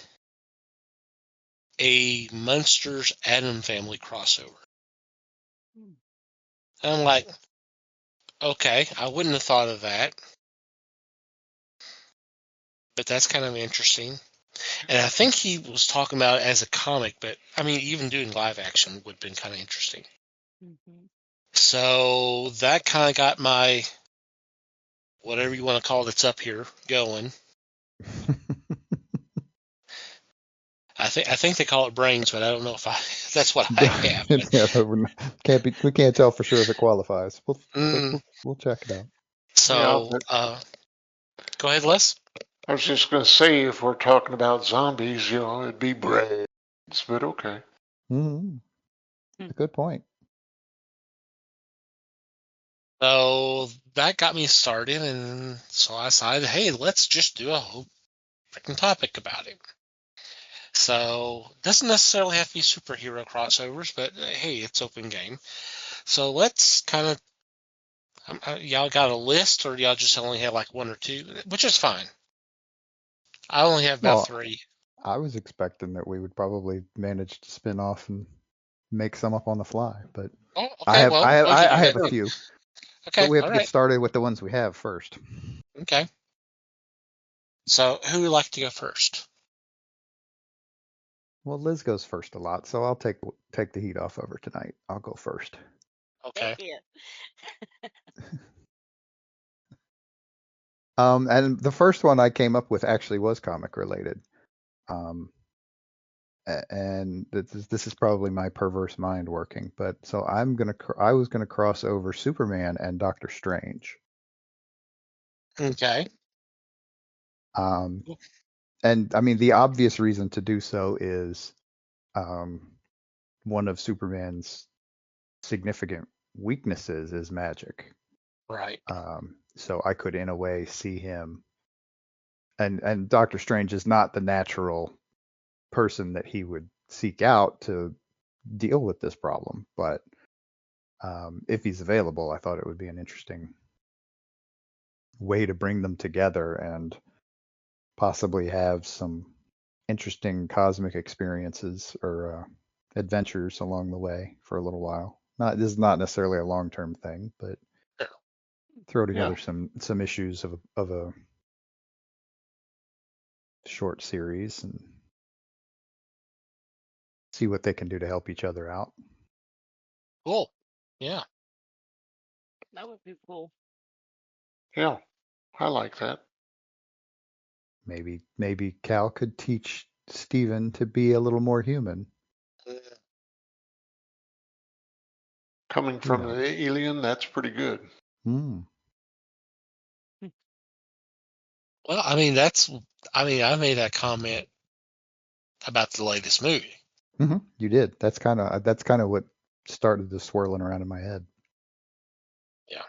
a Munsters Atom Family crossover. And I'm like, okay, I wouldn't have thought of that, but that's kind of interesting. And I think he was talking about it as a comic, but I mean, even doing live action would have been kind of interesting.
Mhm.
So that kind of got my, whatever you want to call it, that's up here going. I think they call it brains, but I don't know if that's what I have.
Yeah, we can't tell for sure if it qualifies. We'll check it out.
Yeah,
So,
but
go ahead, Les.
I was just going to say, if we're talking about zombies, it'd be brains, but okay.
Mm-hmm.
Hmm.
Good point.
So that got me started, and so I decided, hey, let's just do a whole freaking topic about it. So it doesn't necessarily have to be superhero crossovers, but hey, it's open game. So let's kind of, y'all got a list, or y'all just only have like one or two, which is fine. I only have about
Well,
three.
I was expecting that we would probably manage to spin off and make some up on the fly, but
Oh,
I
okay.
have
Well,
I have
we can
I
do
I have
that.
a few, but
Okay,
we have
all
to get
right.
started with the ones we have first.
Okay. So who would like to go first?
Well, Liz goes first a lot, so I'll take the heat off of her tonight. I'll go first.
Okay.
Yeah.
And the first one I came up with actually was comic related. Um, and this is probably my perverse mind working, but so I was gonna cross over Superman and Doctor Strange.
Okay.
Um, and I mean the obvious reason to do so is one of Superman's significant weaknesses is magic.
Right.
So I could in a way see him, and Doctor Strange is not the natural person that he would seek out to deal with this problem, but if he's available, I thought it would be an interesting way to bring them together and possibly have some interesting cosmic experiences or adventures along the way for a little while. This is not necessarily a long-term thing, but
Sure.
throw
Yeah.
together some issues of a short series and see what they can do to help each other out.
Cool. Yeah.
That would be cool.
Yeah, I like that.
Maybe Cal could teach Steven to be a little more human.
Coming
Who
from
knows?
the alien, that's pretty good.
Hmm.
Well, I mean, I made that comment about the latest movie.
Hmm. You did. That's kind of what started this swirling around in my head.
Yeah.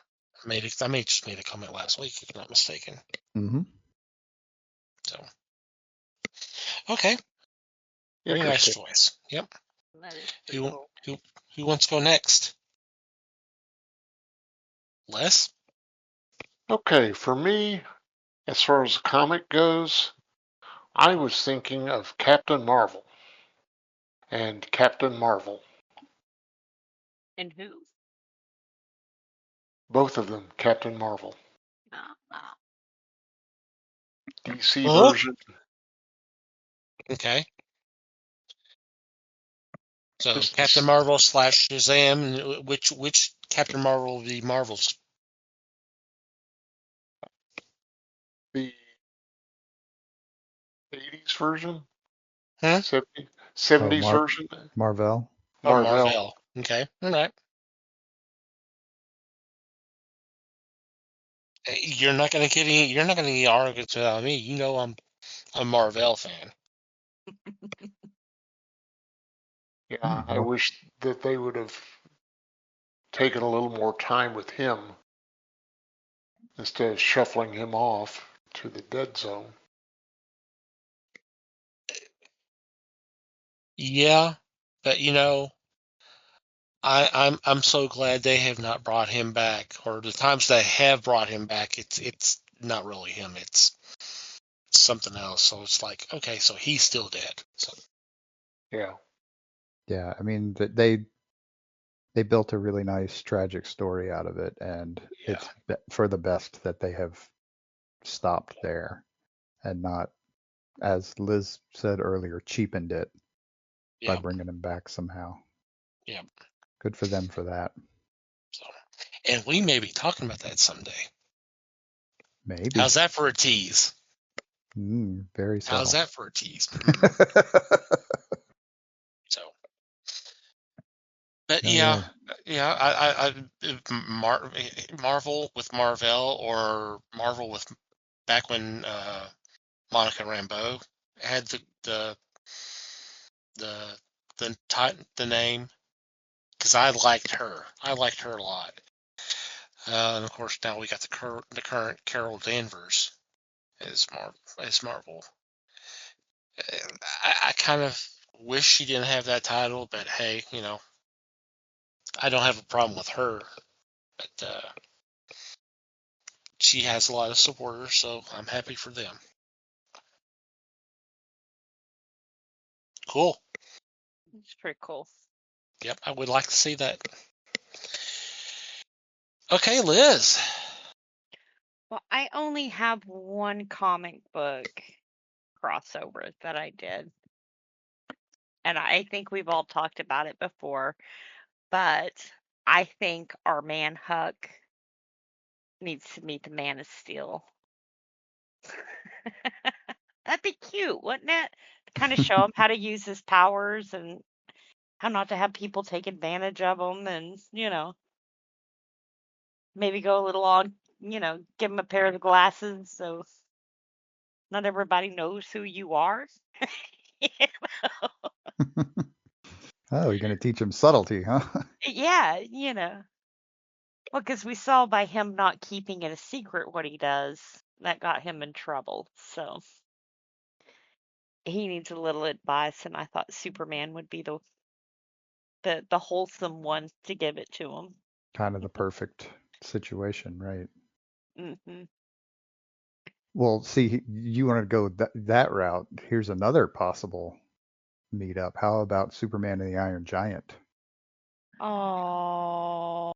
I may just made a comment last week, if I'm not mistaken.
Hmm.
So, okay. Very nice
Interesting.
choice. Yep.
That is pretty
Who,
cool.
who wants to go next? Les?
Okay, for me, as far as the comic goes, I was thinking of Captain Marvel and Captain Marvel.
And who?
Both of them, Captain Marvel.
Uh,
DC
Huh?
version.
Okay. So
Just
Captain Marvel / Shazam. Which Captain Marvel will be Marvel's?
the 80s version?
Huh?
70s
Mar-
version?
Marvel.
Oh,
Marvel.
Marvel. Okay. All right. You're not gonna get any. You're not gonna get arguments without me. You know I'm a Marvel fan.
Yeah, I wish that they would have taken a little more time with him instead of shuffling him off to the dead zone.
Yeah, but I'm so glad they have not brought him back, or the times they have brought him back, it's not really him. It's something else. So it's like, okay, so he's still dead. So
Yeah.
Yeah, I mean they built a really nice tragic story out of it, and
yeah,
it's for the best that they have stopped there and not, as Liz said earlier, cheapened it by
yeah,
bringing him back somehow.
yeah.
Good for them for that.
So, and we may be talking about that someday.
Maybe.
How's that for a tease?
Very subtle.
How's that for a tease? So, but
No,
yeah, Marvel with Marvel, or Marvel with back when Monica Rambeau had the the name, because I liked her. I liked her a lot. And of course now we got the current Carol Danvers as Marvel. I kind of wish she didn't have that title, but hey, I don't have a problem with her. But she has a lot of supporters, so I'm happy for them. Cool.
it's pretty cool.
Yep, I would like to see that. Okay, Liz.
Well, I only have one comic book crossover that I did. And I think we've all talked about it before, but I think our man Huck needs to meet the Man of Steel. That'd be cute, wouldn't it? Kind of show him how to use his powers and how not to have people take advantage of him, and maybe go a little on, give him a pair of glasses so not everybody knows who you are.
Oh, you're going to teach him subtlety, huh?
Yeah, Well, because we saw by him not keeping it a secret what he does, that got him in trouble. So he needs a little advice, and I thought Superman would be the wholesome one to give it to him.
Kind of the perfect situation, right?
Hmm.
Well, see, you want to go that route. Here's another possible meetup. How about Superman and the Iron Giant?
Oh,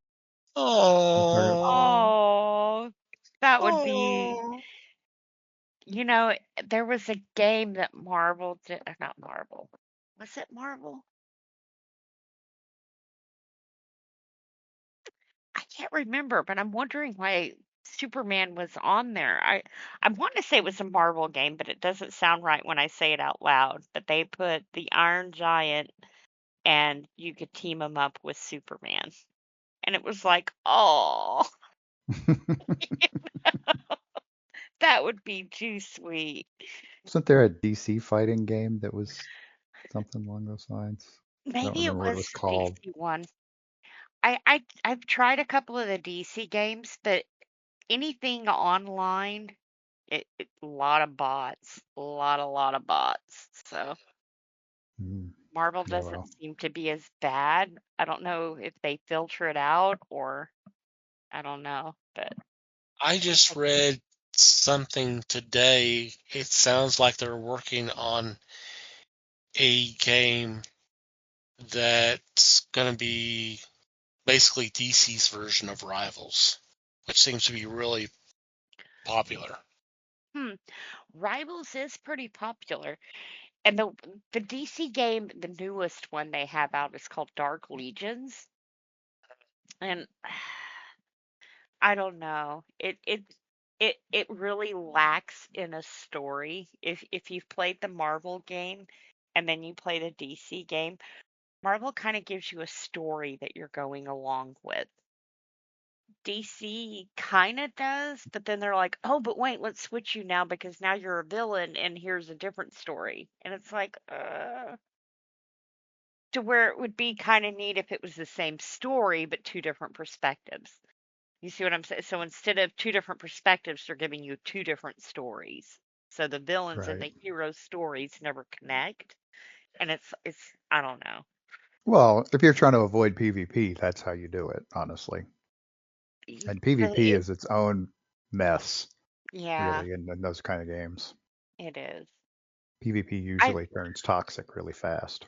Oh.
oh, that would be.
Oh.
There was a game that Marvel did, or not Marvel. Was it Marvel? I can't remember, but I'm wondering why Superman was on there. I want to say it was a Marvel game, but it doesn't sound right when I say it out loud. But they put the Iron Giant, and you could team him up with Superman, and it was like, oh, that would be too sweet.
Wasn't there a DC fighting game that was something along those lines? I don't
Maybe it
remember what it
was
was
the
called.
DC one. I've tried a couple of the DC games, but anything online, a lot of bots, a lot of bots. So
Mm,
Marvel
yeah,
doesn't
well,
seem to be as bad. I don't know if they filter it out, or I don't know, but
I just read something today. It sounds like they're working on a game that's going to be basically DC's version of Rivals, which seems to be really popular.
Rivals is pretty popular. And the DC game, the newest one they have out is called Dark Legions. And I don't know. It really lacks in a story. If you've played the Marvel game and then you play the DC game, Marvel kind of gives you a story that you're going along with. DC kind of does, but then they're like, "Oh, but wait, let's switch you now because now you're a villain and here's a different story." And it's like, to where it would be kind of neat if it was the same story but two different perspectives. You see what I'm saying? So instead of two different perspectives, they're giving you two different stories. So the villains and
Right.
the heroes' stories never connect, and it's I don't know.
Well, if you're trying to avoid PvP, that's how you do it, honestly. And PvP
Really,
is its own mess,
yeah,
really, in those kind of games.
it is.
PvP
I
usually turns toxic really fast.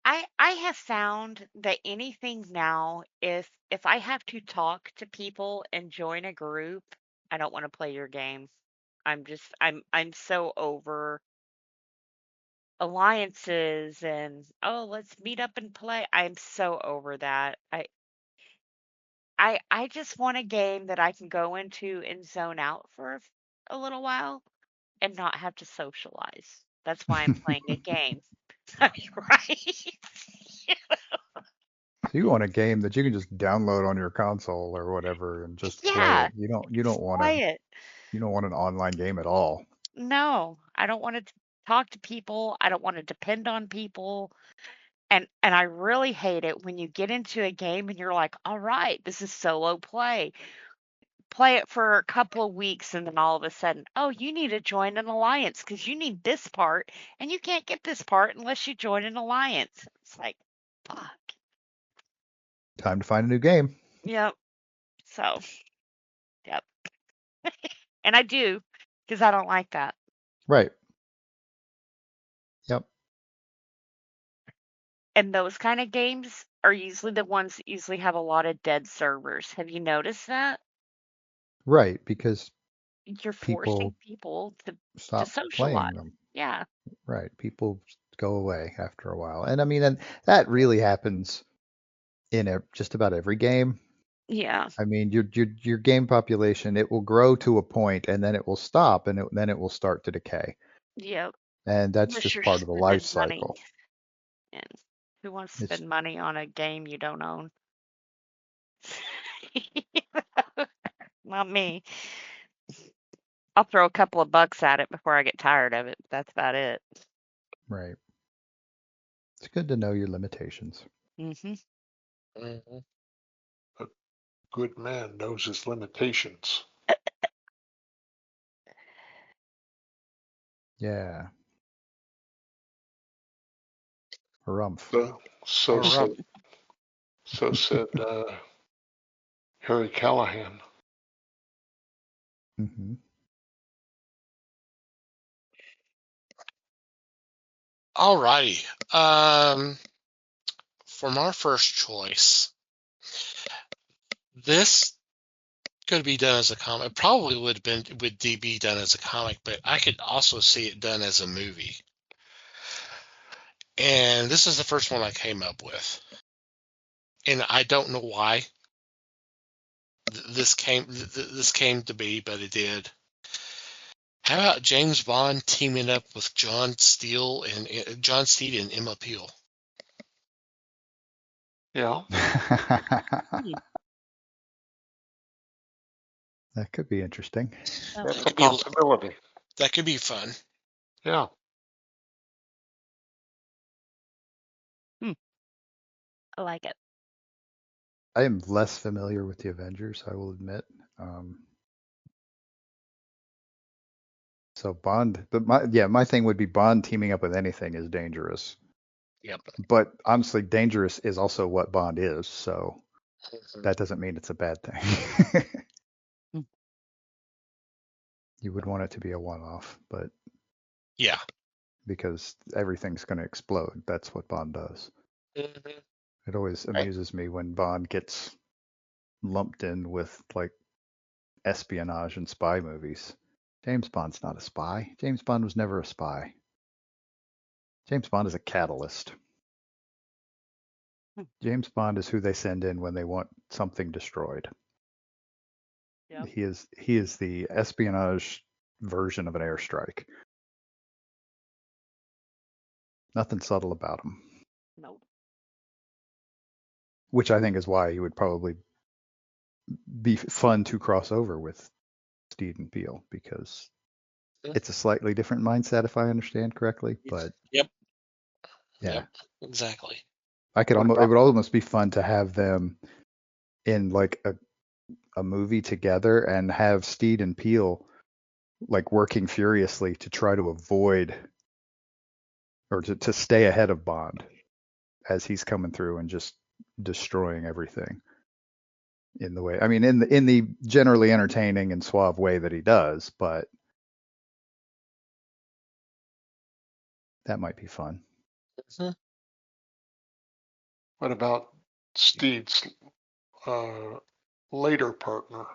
I have found that anything now, if I have to talk to people and join a group, I don't want to play your game. I'm so over alliances and, oh, let's meet up and play. I'm so over that. I just want a game that I can go into and zone out for a little while and not have to socialize. That's why I'm playing a game. I mean, right?
So you want a game that you can just download on your console or whatever and just play
Yeah,
it. You don't
just
want
play it.
an online game at all.
No, I don't want to talk to people. I don't want to depend on people. And I really hate it when you get into a game and you're like, "All right, this is solo play." Play it for a couple of weeks and then all of a sudden, "Oh, you need to join an alliance because you need this part and you can't get this part unless you join an alliance." It's like, fuck.
Time to find a new game.
Yep. So, yep. And I do because I don't like that.
Right. Yep.
And those kind of games are usually the ones that usually have a lot of dead servers. Have you noticed that?
Right, because
You're
people
forcing people to
stop playing
socialize.
them.
Yeah.
Right. People go away after a while. And I mean, and that really happens in just about every game.
Yeah.
I mean, your game population, it will grow to a point and then it will stop and then it will start to decay.
Yep.
And that's
Unless
just
you're
part of the life
spending money.
cycle.
And who wants to
It's
spend money on a game you don't own? Not me. I'll throw a couple of bucks at it before I get tired of it, but that's about it.
right. It's good to know your limitations.
Hmm.
Mhm.
A good man knows his limitations.
Yeah. Harumph.
So
All right.
said Harry Callahan.
Hmm.
All righty. From our first choice, this could be done as a comic. It probably would be done as a comic, but I could also see it done as a movie. And this is the first one I came up with, and I don't know why this came to be, but it did. How about James Bond teaming up with John Steele and Emma Peel?
Yeah,
That could be interesting.
that's a
Could be
possibility.
that could be fun.
Yeah.
I like it.
I am less familiar with the Avengers, I will admit. So Bond, but my thing would be Bond teaming up with anything is dangerous.
Yep.
But honestly, dangerous is also what Bond is, so that doesn't mean it's a bad thing.
Hmm.
You would want it to be a one-off, but
Yeah.
because everything's going to explode, that's what Bond does.
Mhm.
It always amuses me when Bond gets lumped in with like espionage and spy movies. James Bond's not a spy. James Bond was never a spy. James Bond is a catalyst. James Bond is who they send in when they want something destroyed.
Yep.
He is the espionage version of an airstrike. Nothing subtle about him.
Nope.
Which I think is why he would probably be fun to cross over with Steed and Peele, because it's a slightly different mindset, if I understand correctly. But
Yep.
yeah,
Yep. Exactly.
it would almost be fun to have them in like a movie together and have Steed and Peele like working furiously to try to avoid or to stay ahead of Bond as he's coming through and just destroying everything in the way. I mean, in the generally entertaining and suave way that he does, but that might be fun.
Mhm.
What about Steed's later partner,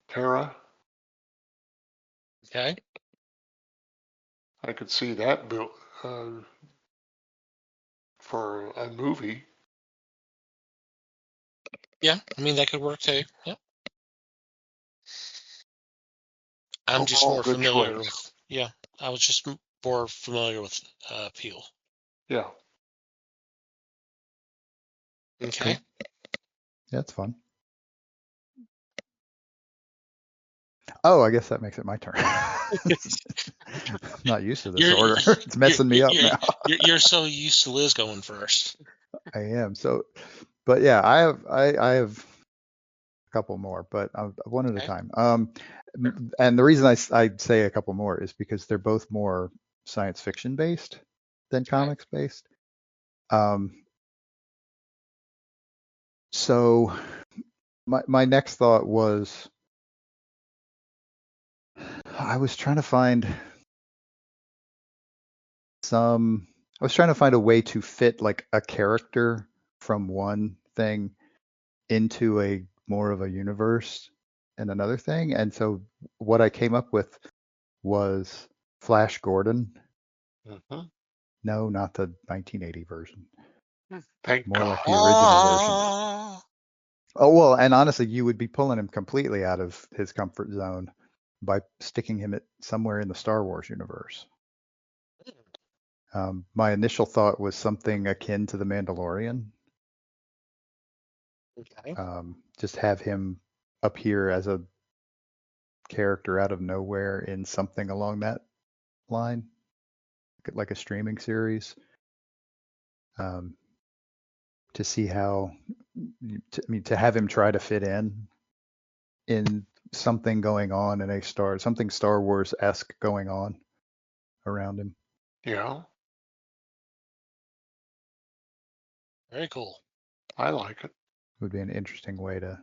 Tara?
Okay.
I could see that built for a movie.
Yeah. I mean, that could work too. Yep. I'm just
Overall,
more
good
familiar
choice.
with. Yeah. I was just more familiar with Peel.
Yeah.
Okay.
Cool. Yeah, it's fun. Oh, I guess that makes it my turn. I'm not used to this order. It's messing me up now.
You're so used to Liz going first.
I am. So, but yeah, I have a couple more, but one at a
Okay.
time. And the reason I say a couple more is because they're both more science fiction based than comics based. So my next thought was I was trying to find a way to fit like a character from one thing into a more of a universe and another thing. And so what I came up with was Flash Gordon.
Mm-hmm.
No, not the 1980 version.
Thank
More
God.
like the original version. Oh, well, and honestly, you would be pulling him completely out of his comfort zone by sticking him somewhere in the Star Wars universe. My initial thought was something akin to the Mandalorian.
Okay.
Just have him appear as a character out of nowhere in something along that line, like a streaming series, to see how, to have him try to fit in something going on in something Star Wars-esque going on around him.
Yeah,
Very cool.
I like it.
Would be an interesting way to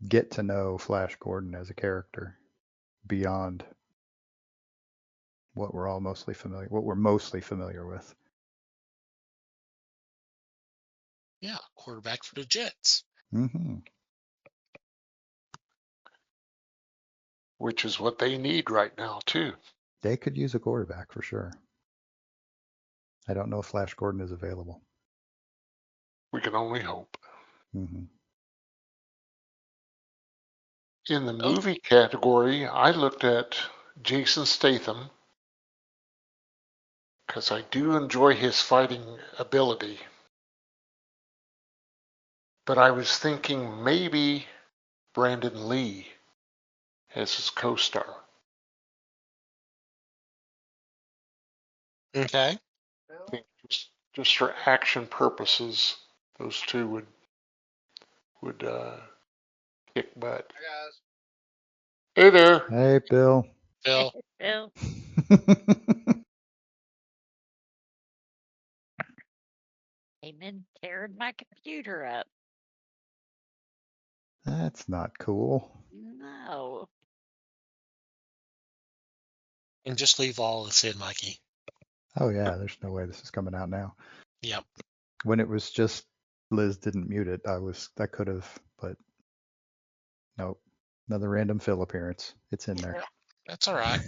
get to know Flash Gordon as a character beyond what we're mostly familiar with.
Yeah. Quarterback for the Jets.
Mm-hmm.
Which is what they need right now, too.
They could use a quarterback for sure. I don't know if Flash Gordon is available.
We can only hope.
Mm-hmm.
In the movie category, I looked at Jason Statham because I do enjoy his fighting ability. But I was thinking maybe Brandon Lee as his co-star.
Okay.
I think just for action purposes, those two would kick butt. Hey there.
Hey, Bill.
Phil.
Bill. Came in tearing my computer up.
That's not cool.
No.
And just leave all this in, Mikey.
Oh yeah, there's no way this is coming out now.
Yep.
When it was just Liz didn't mute it, I could have, but nope. Another random Phil appearance. It's in there.
That's all right.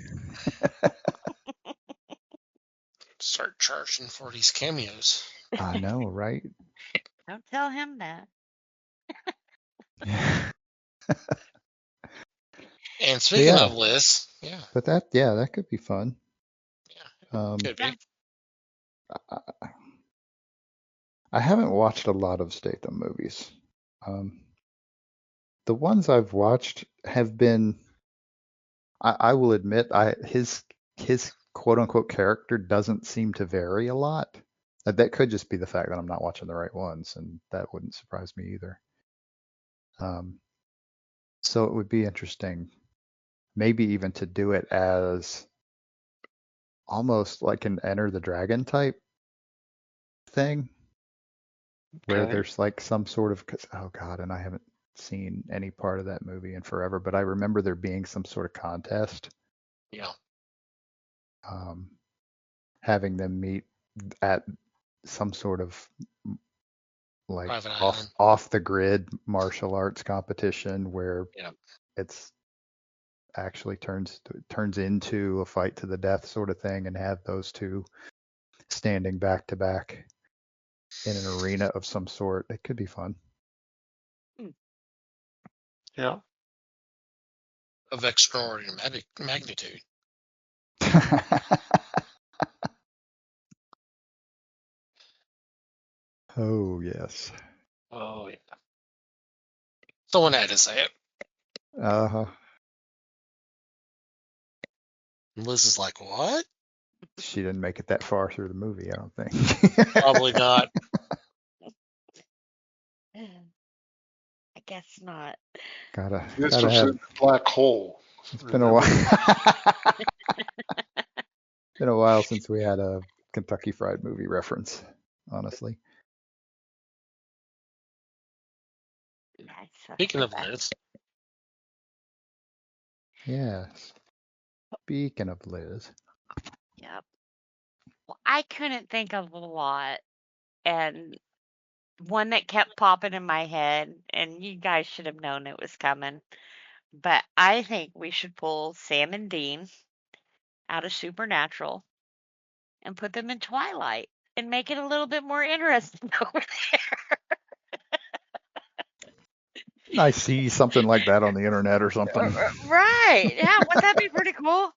Start charging for these cameos.
I know, right?
Don't tell him that.
And speaking
yeah.
of Liz, yeah,
But that could be fun.
could be.
Yeah.
I haven't watched a lot of Statham movies. The ones I've watched have been, I will admit, his quote unquote character doesn't seem to vary a lot. That could just be the fact that I'm not watching the right ones, and that wouldn't surprise me either. So it would be interesting, maybe even to do it as almost like an Enter the Dragon type thing, where
Okay.
there's like some sort of, oh God, and I haven't seen any part of that movie in forever, but I remember there being some sort of contest,
Yeah.
having them meet at some sort of like
Private
off
Island.
off the grid martial arts competition where
Yep.
it's actually turns into a fight to the death sort of thing, and have those two standing back to back in an arena of some sort. It could be fun.
Yeah.
Of extraordinary magnitude.
Oh yes.
Oh yeah. Someone had to say it.
Uh-huh.
Liz is like, what?
She didn't make it that far through the movie, I don't think.
Probably not.
I guess not.
This
gotta
was
have.
in the black hole.
It's been a while. Been a while since we had a Kentucky Fried Movie reference, honestly.
Speaking of Liz,
Yes. Speaking of Liz.
Yep. Well, I couldn't think of a lot, and one that kept popping in my head, and you guys should have known it was coming. But I think we should pull Sam and Dean out of Supernatural and put them in Twilight and make it a little bit more interesting over
I see something like that on the internet or something.
there. Right. Yeah, wouldn't that be pretty cool?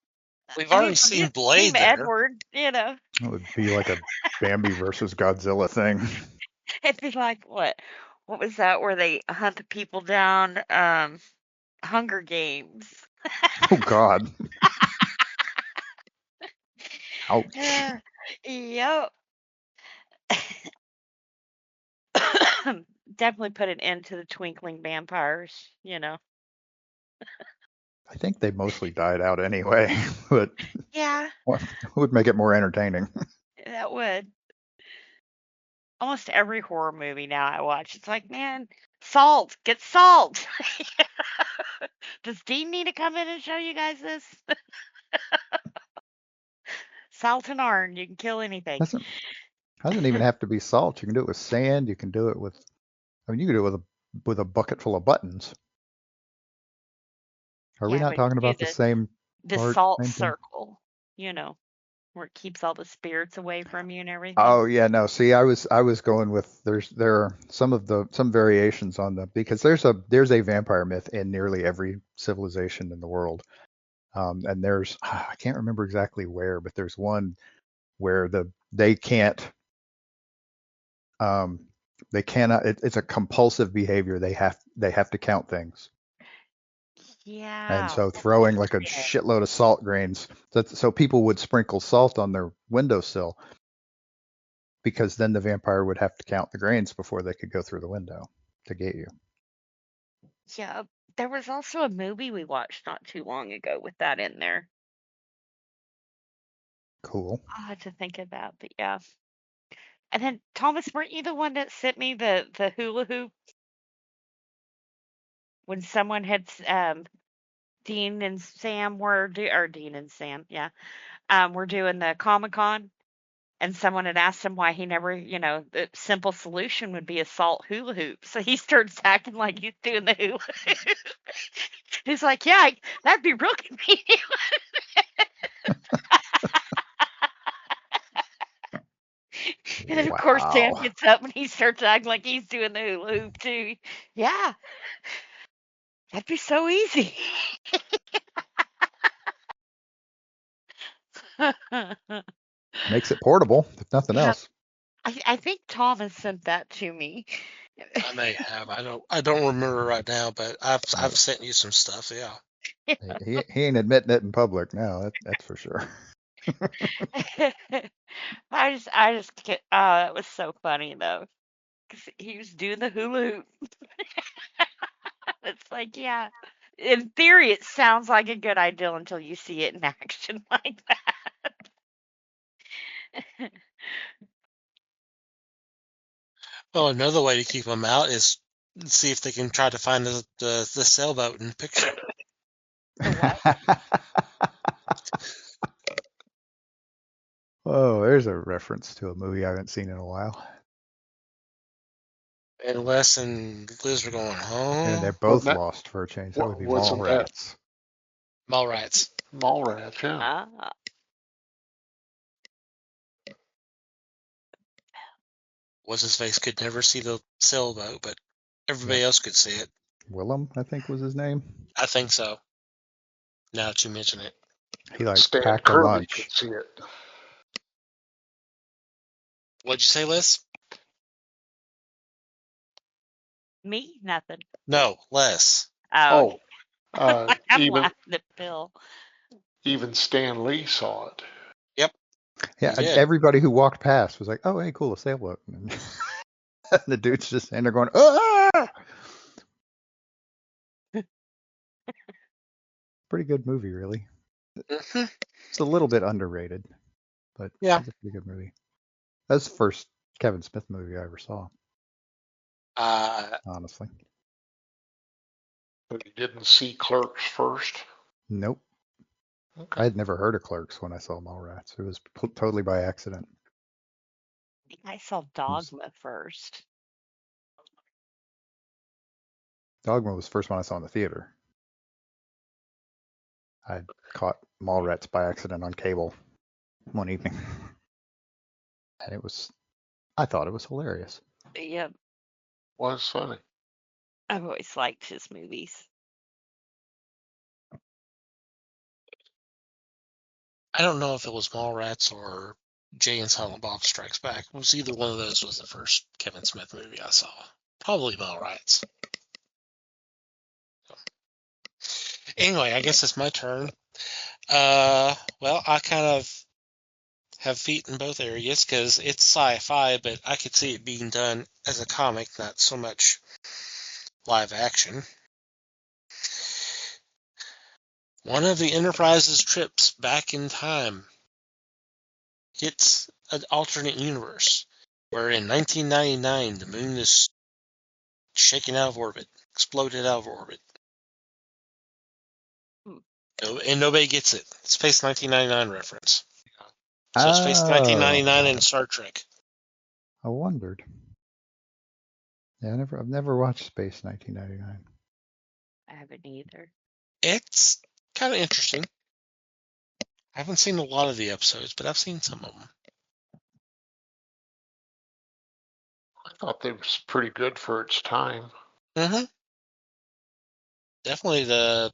we've
I
already
mean,
seen
forget
Blade
Team
there.
Edward,
It would be like a Bambi versus Godzilla thing.
It'd be like what was that where they hunt the people down? Hunger Games.
Oh God. Ouch.
Yep. Definitely put an end to the twinkling vampires,
I think they mostly died out anyway, but
Yeah,
would make it more entertaining.
that would. Almost every horror movie now I watch, it's like, man, salt, get salt. Does Dean need to come in and show you guys this? Salt and iron, you can kill anything.
Doesn't even have to be salt. You can do it with sand. You can do it with. I mean, you can do it with a bucket full of buttons. Are we
Yeah,
not
but
talking
you
about
do
the same
the
part?
salt
Same thing?
circle, where it keeps all the spirits away from you and everything.
Oh yeah, no. See, I was going with there are some variations on the, because there's a vampire myth in nearly every civilization in the world. And there's I can't remember exactly where, but there's one where they can't they cannot it's a compulsive behavior. They have to count things. And
Yeah,
so
well,
throwing like a
yeah.
shitload of salt grains, so people would sprinkle salt on their windowsill, because then the vampire would have to count the grains before they could go through the window to get you.
Yeah, there was also a movie we watched not too long ago with that in there.
Cool.
I'll have to think about, but yeah. And then Thomas, weren't you the one that sent me the hula hoop when someone had Dean and Sam were or Dean and Sam, yeah, were doing the Comic Con And someone had asked him why he never, the simple solution would be a salt hula hoop. So he starts acting like he's doing the hula hoop. He's like, yeah, that'd be real convenient. And then, of course, Sam
Wow.
gets up and he starts acting like he's doing the hula hoop, too. Yeah, that'd be so easy.
Makes it portable, if nothing
Yeah,
else.
I think Thomas sent that to me.
I may have. I don't remember right now, but I've sent you some stuff. Yeah.
He ain't admitting it in public now. That's for sure.
I just get, it was so funny though, 'cause he was doing the hula hoop. It's like, yeah, in theory, it sounds like a good idea until you see it in action like that.
Well, another way to keep them out is see if they can try to find the sailboat in the picture.
Oh, there's a reference to a movie I haven't seen in a while.
And Wes and Liz are going
And they're
home.
both lost for a change. That would be
wasn't that
Mallrats.
Mallrats.
Mallrats? Yeah.
Ah,
What's his face could never see the sailboat, but everybody else could see it.
Willem, I think was his name.
I think so. Now that you mention it.
He
Stan
packed a
Kirby
lunch.
could see it.
What'd you say, Liz?
me? Nothing.
No, Les.
Oh,
Oh,
I'm
even
laughing at Bill.
Stan Lee saw it.
Yep.
Yeah,
He did.
everybody who walked past was like, "Oh, hey, cool, a sailboat." And the dude's just standing there going, "Ah!" Pretty good movie, really.
Mhm.
It's a little bit underrated, but
Yeah.
it's a pretty good movie. That's the first Kevin Smith movie I ever saw, honestly.
But you didn't see Clerks first.
Nope.
Okay.
I had never heard of Clerks when I saw Mallrats. It was totally by accident.
I saw Dogma first.
Dogma was the first one I saw in the theater. I caught Mallrats by accident on cable one evening. And I thought it was hilarious.
Yep,
Was funny.
I've always liked his movies.
I don't know if it was Mallrats or Jay and Silent Bob Strikes Back. It was either one of those was the first Kevin Smith movie I saw. Probably Mallrats. Anyway, I guess it's my turn. Well, I kind of have feet in both areas because it's sci-fi, but I could see it being done as a comic, not so much live action. One of the Enterprise's trips back in time hits an alternate universe where in 1999 the moon is shaken out of orbit, exploded out of orbit. And nobody gets it. Space 1999 reference. So Space 1999 and Star Trek.
I wondered. Yeah, I've never watched Space 1999.
I haven't either.
It's kind of interesting. I haven't seen a lot of the episodes, but I've seen some of them.
I thought it was pretty good for its time.
Mm-hmm. Definitely the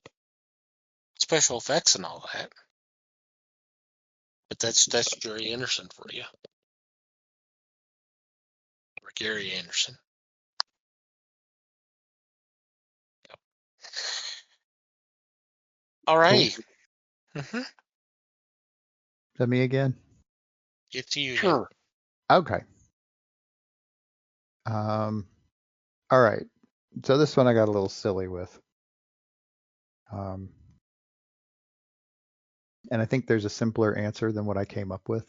special effects and all that. But that's Jerry Anderson for you. Or Gary Anderson. Yep. All right.
Cool.
Mm-hmm.
Is that me again?
Get to you.
Sure.
Okay. All right. So this one I got a little silly with. And I think there's a simpler answer than what I came up with.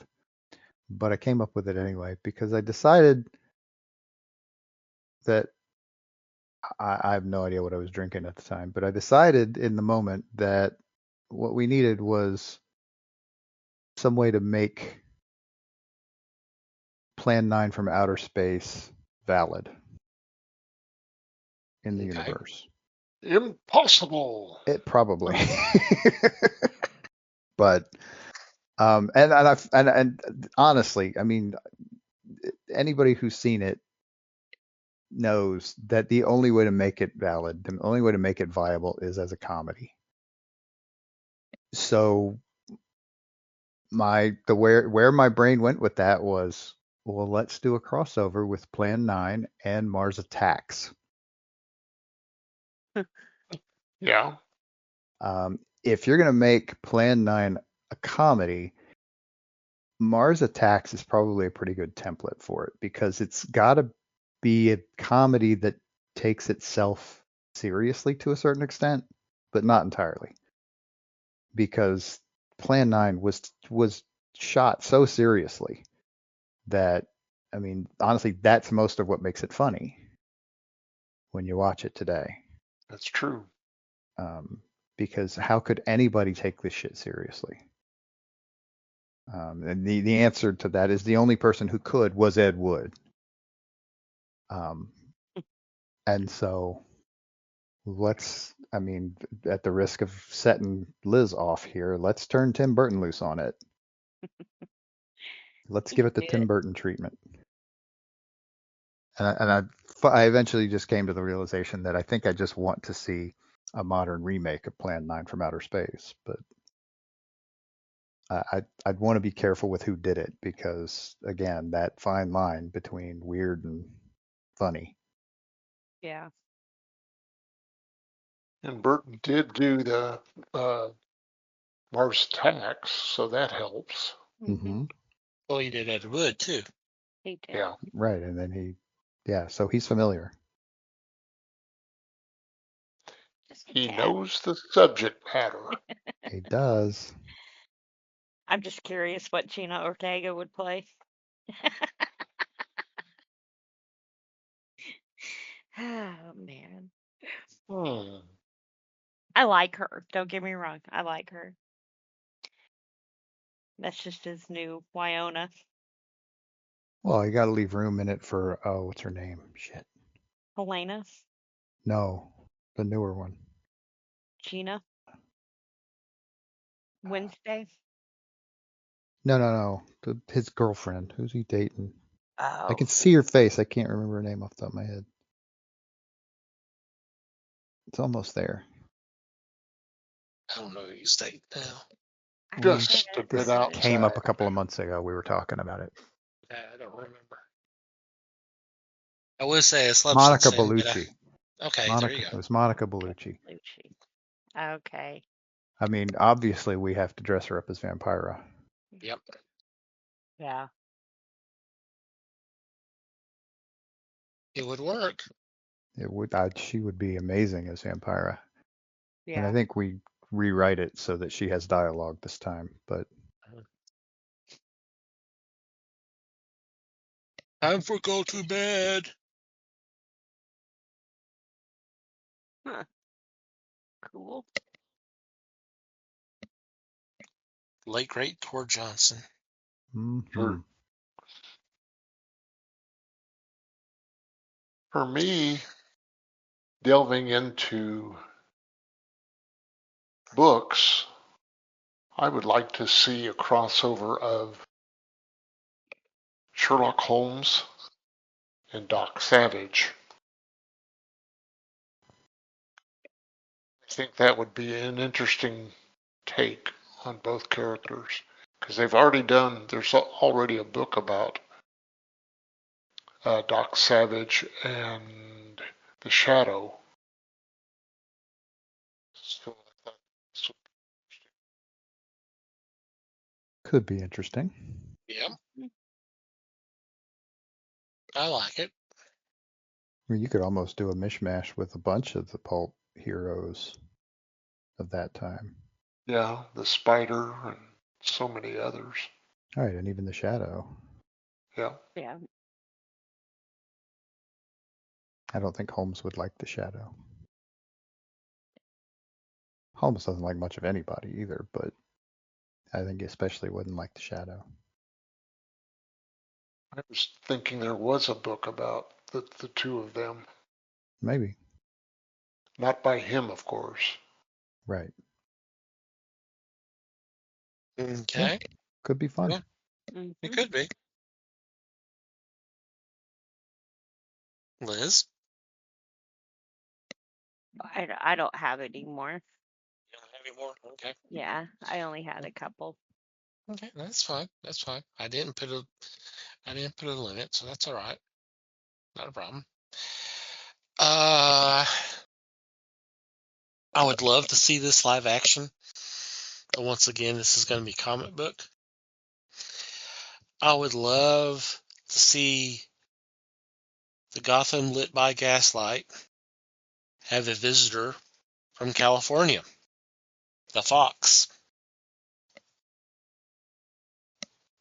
But I came up with it anyway because I decided that I have no idea what I was drinking at the time, but I decided in the moment that what we needed was some way to make Plan 9 from outer space valid in the
Okay.
universe?
Impossible.
It probably. But and honestly, I mean, anybody who's seen it knows that the only way to make it valid, the only way to make it viable is as a comedy. So where my brain went with that was, well, let's do a crossover with Plan 9 and Mars Attacks.
Yeah.
If you're going to make Plan 9 a comedy, Mars Attacks is probably a pretty good template for it, because it's got to be a comedy that takes itself seriously to a certain extent, but not entirely. Because Plan 9 was shot so seriously that, I mean, honestly, that's most of what makes it funny when you watch it today.
That's true.
Because how could anybody take this shit seriously? And the answer to that is the only person who could was Ed Wood. And so I mean, at the risk of setting Liz off here, let's turn Tim Burton loose on it. Let's give it the Tim Burton treatment. And I eventually just came to the realization that I think I just want to see a modern remake of Plan 9 from outer space. But I'd want to be careful with who did it, because, again, that fine line between weird and funny.
Yeah.
And Burton did do the Mars Attacks, so that helps.
Mm-hmm.
Well, he did Ed Wood too.
He did.
Yeah.
Right, and then so he's familiar.
He knows the subject matter.
He does.
I'm just curious what Gina Ortega would play. Oh, man. I like her. Don't get me wrong. I like her. That's just his new Wyona.
Well, you got to leave room in it for, what's her name? Shit.
Helena.
No, the newer one.
Gina. Wednesday.
No. His girlfriend. Who's he dating?
Oh.
I can see her face. I can't remember her name off the top of my head. It's almost there.
I don't know who he's dating now.
Just a bit out.
Came up a couple of months ago. We were talking about it.
I don't remember. I would say it's
Monica Bellucci.
Okay,
Monica,
there you go.
it was Monica Bellucci.
Okay.
I mean, obviously, we have to dress her up as Vampira.
Yep.
Yeah.
It would work.
It would. She would be amazing as Vampira.
Yeah.
And I think we rewrite it so that she has dialogue this time. But
time for go to bed.
Huh. Cool.
Late great Tor Johnson.
mm-hmm.
For me, delving into books, I would like to see a crossover of Sherlock Holmes and Doc Savage. I think that would be an interesting take on both characters, because there's already a book about Doc Savage and the Shadow. So I thought this would
Could be interesting.
Yep. I like it.
I mean, you could almost do a mishmash with a bunch of the pulp heroes of that time.
Yeah, the Spider and so many others.
All right, and even the Shadow.
Yeah.
Yeah.
I don't think Holmes would like the Shadow. Holmes doesn't like much of anybody either, but I think he especially wouldn't like the Shadow.
I was thinking there was a book about the two of them.
Maybe.
Not by him, of course.
Right.
Okay.
Could be fun.
Yeah. It could be. Liz,
I don't have any more.
you don't have any more? Okay.
Yeah, I only had a couple.
Okay, that's fine. That's fine. I didn't put a limit, so that's all right. Not a problem. I would love to see this live action. But once again, this is going to be comic book. I would love to see the Gotham lit by gaslight have a visitor from California, the Fox.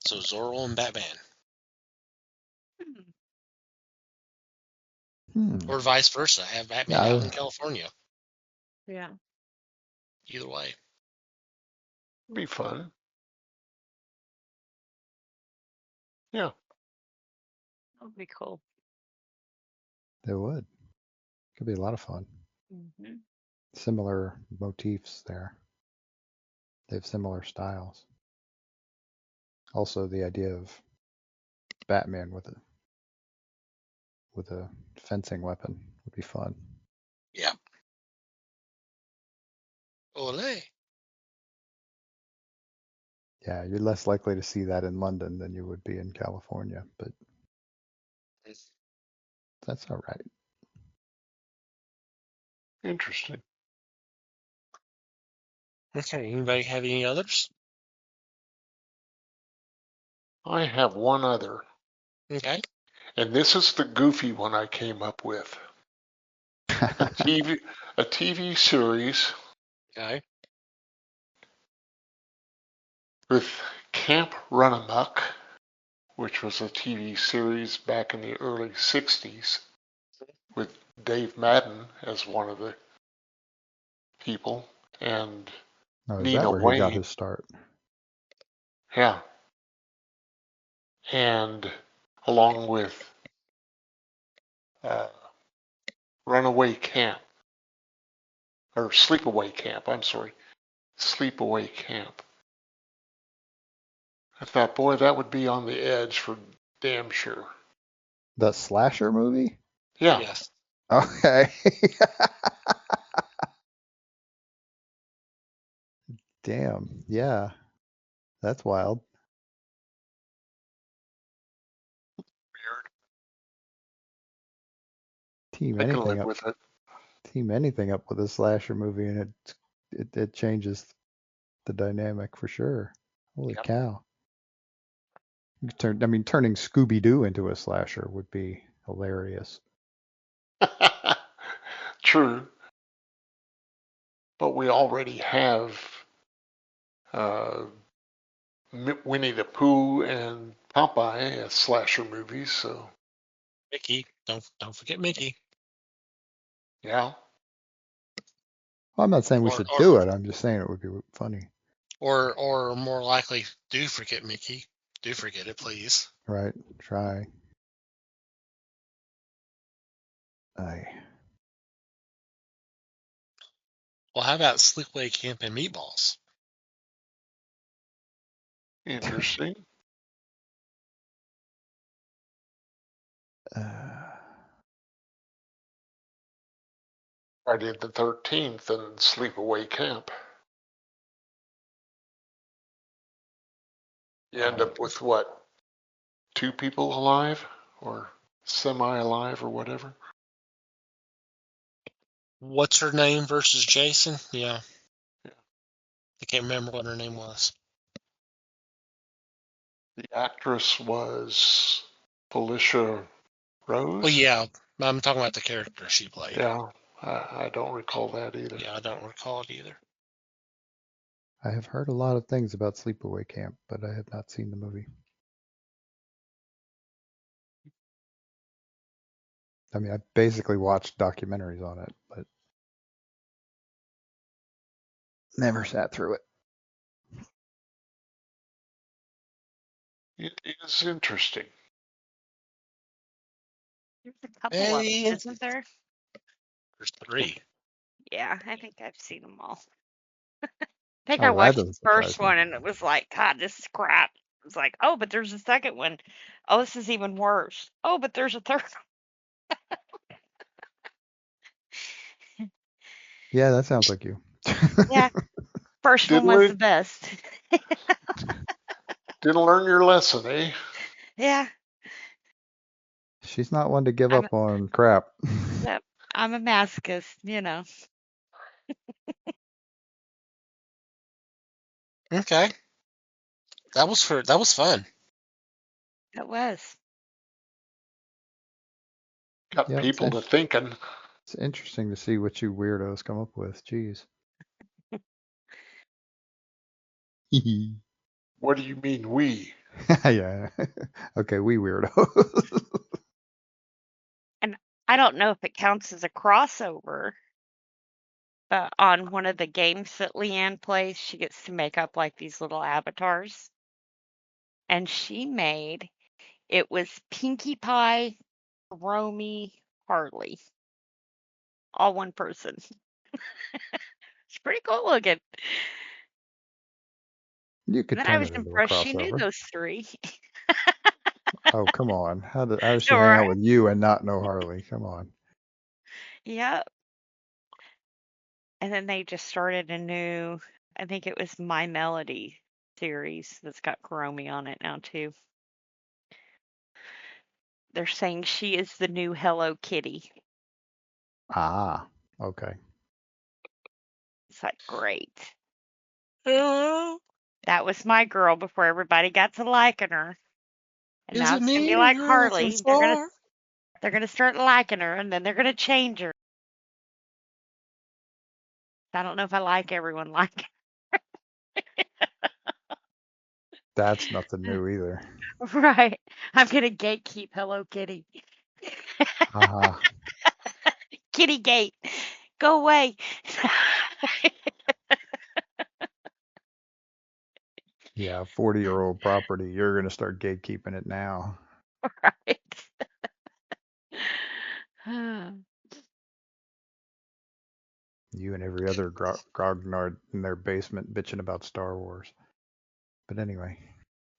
So Zorro and Batman, or vice versa, have Batman out in California.
Yeah.
Either way.
Be fun. Yeah.
That would be cool.
It would. Could be a lot of fun.
Mm-hmm.
Similar motifs there. They have similar styles. Also, the idea of Batman with a fencing weapon would be fun.
Yeah. Ole.
Yeah, you're less likely to see that in London than you would be in California, but that's all right.
Interesting.
Okay, anybody have any others?
I have one other.
Okay.
And this is the goofy one I came up with. A TV series
Okay.
with Camp Run Amok, which was a TV series back in the early 60s with Dave Madden as one of the people and
Oh, is
Nina
that where he got
Wayne.
his start?
Yeah. And along with Runaway Camp, or Sleepaway Camp, I'm sorry. Sleepaway Camp. I thought, boy, that would be on the edge for damn sure.
The slasher movie?
Yeah.
Yes.
Okay. Damn. Yeah. That's wild. Team
I can
anything
live
up.
with it.
Team anything up with a slasher movie, and it changes the dynamic for sure. Holy
Yep.
cow! Turning Scooby Doo into a slasher would be hilarious.
True. But we already have uh, Winnie the Pooh and Popeye as slasher movies, so
Mickey. Don't forget Mickey.
yeah.
Well, I'm not saying we
Or
should
or
do it. I'm just saying it would be funny.
or more likely, do forget Mickey. Do forget it, please.
Right? Try. I.
Well, how about Sleepaway Camp and Meatballs?
Interesting. Friday the 13th and Sleepaway Camp. You end up with what? 2 people alive? Or semi-alive or whatever?
What's her name versus Jason? Yeah.
Yeah.
I can't remember what her name was.
The actress was Felicia Rose?
Well, yeah, I'm talking about the character she played.
Yeah, I don't recall that either.
Yeah, I don't recall it either.
I have heard a lot of things about Sleepaway Camp, but I have not seen the movie. I mean, I basically watched documentaries on it, but never sat through it.
It is interesting.
There's a couple of them,
Hey,
isn't there?
there's 3.
Yeah, I think I've seen them all. I think I
Oh, that
watched the
doesn't surprise
first
me.
one and it was like, God, this is crap. It was like, oh, but there's a second one. Oh, this is even worse. Oh, but there's a third.
Yeah, that sounds like you.
Yeah, first one
Didn't
was the
learn,
best.
didn't learn your lesson, eh?
Yeah,
She's not one to give
I'm
up on crap.
yep, I'm a masochist, you know.
Okay. That was fun.
It was.
Got
Yeah,
people to thinking.
it's interesting to see what you weirdos come up with. Jeez.
What do you mean we?
Yeah. Okay, we weirdos.
And I don't know if it counts as a crossover, but on one of the games that Leanne plays, she gets to make up like these little avatars. And she made it was Pinkie Pie, Romy, Harley, all one person. It's pretty cool looking.
You
And
could
then I
turn
was
it into a
impressed she knew
crossover.
those 3.
Oh, come on. How does she hang out
Right?
with you and not know Harley? Come on.
Yep. And then they just started a new, I think it was My Melody series that's got Kuromi on it now too. They're saying she is the new Hello Kitty.
Ah, okay.
It's like, great.
Oh,
That was my girl before everybody got to liking her. And
is
now
it
it's gonna be
me or
like
you're looking
Harley.
for?
They're gonna start liking her and then they're gonna change her. I don't know if I like everyone like
That's nothing new either.
right. I'm gonna gatekeep Hello Kitty.
Haha.
Kitty gate. Go away.
Yeah, 40-year-old property. You're going to start gatekeeping it now.
Right.
You and every other grognard in their basement bitching about Star Wars. But anyway.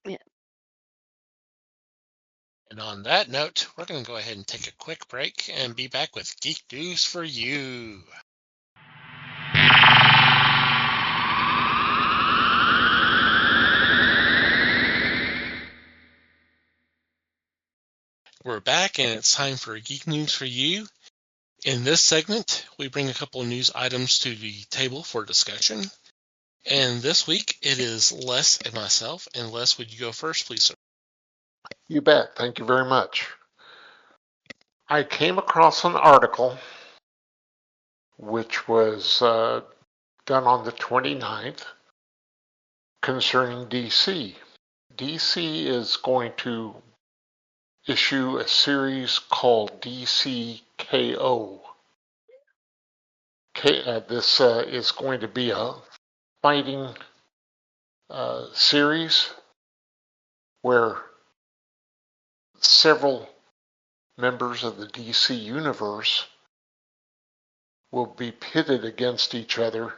Yeah.
And on that note, we're going to go ahead and take a quick break and be back with Geek News for You. We're back, and it's time for Geek News for You. In this segment, we bring a couple of news items to the table for discussion. And this week, it is Les and myself. And Les, would you go first, please, sir?
You bet. Thank you very much. I came across an article which was done on the 29th concerning DC. DC is going to issue a series called DCKO. This is going to be a fighting series where several members of the DC universe will be pitted against each other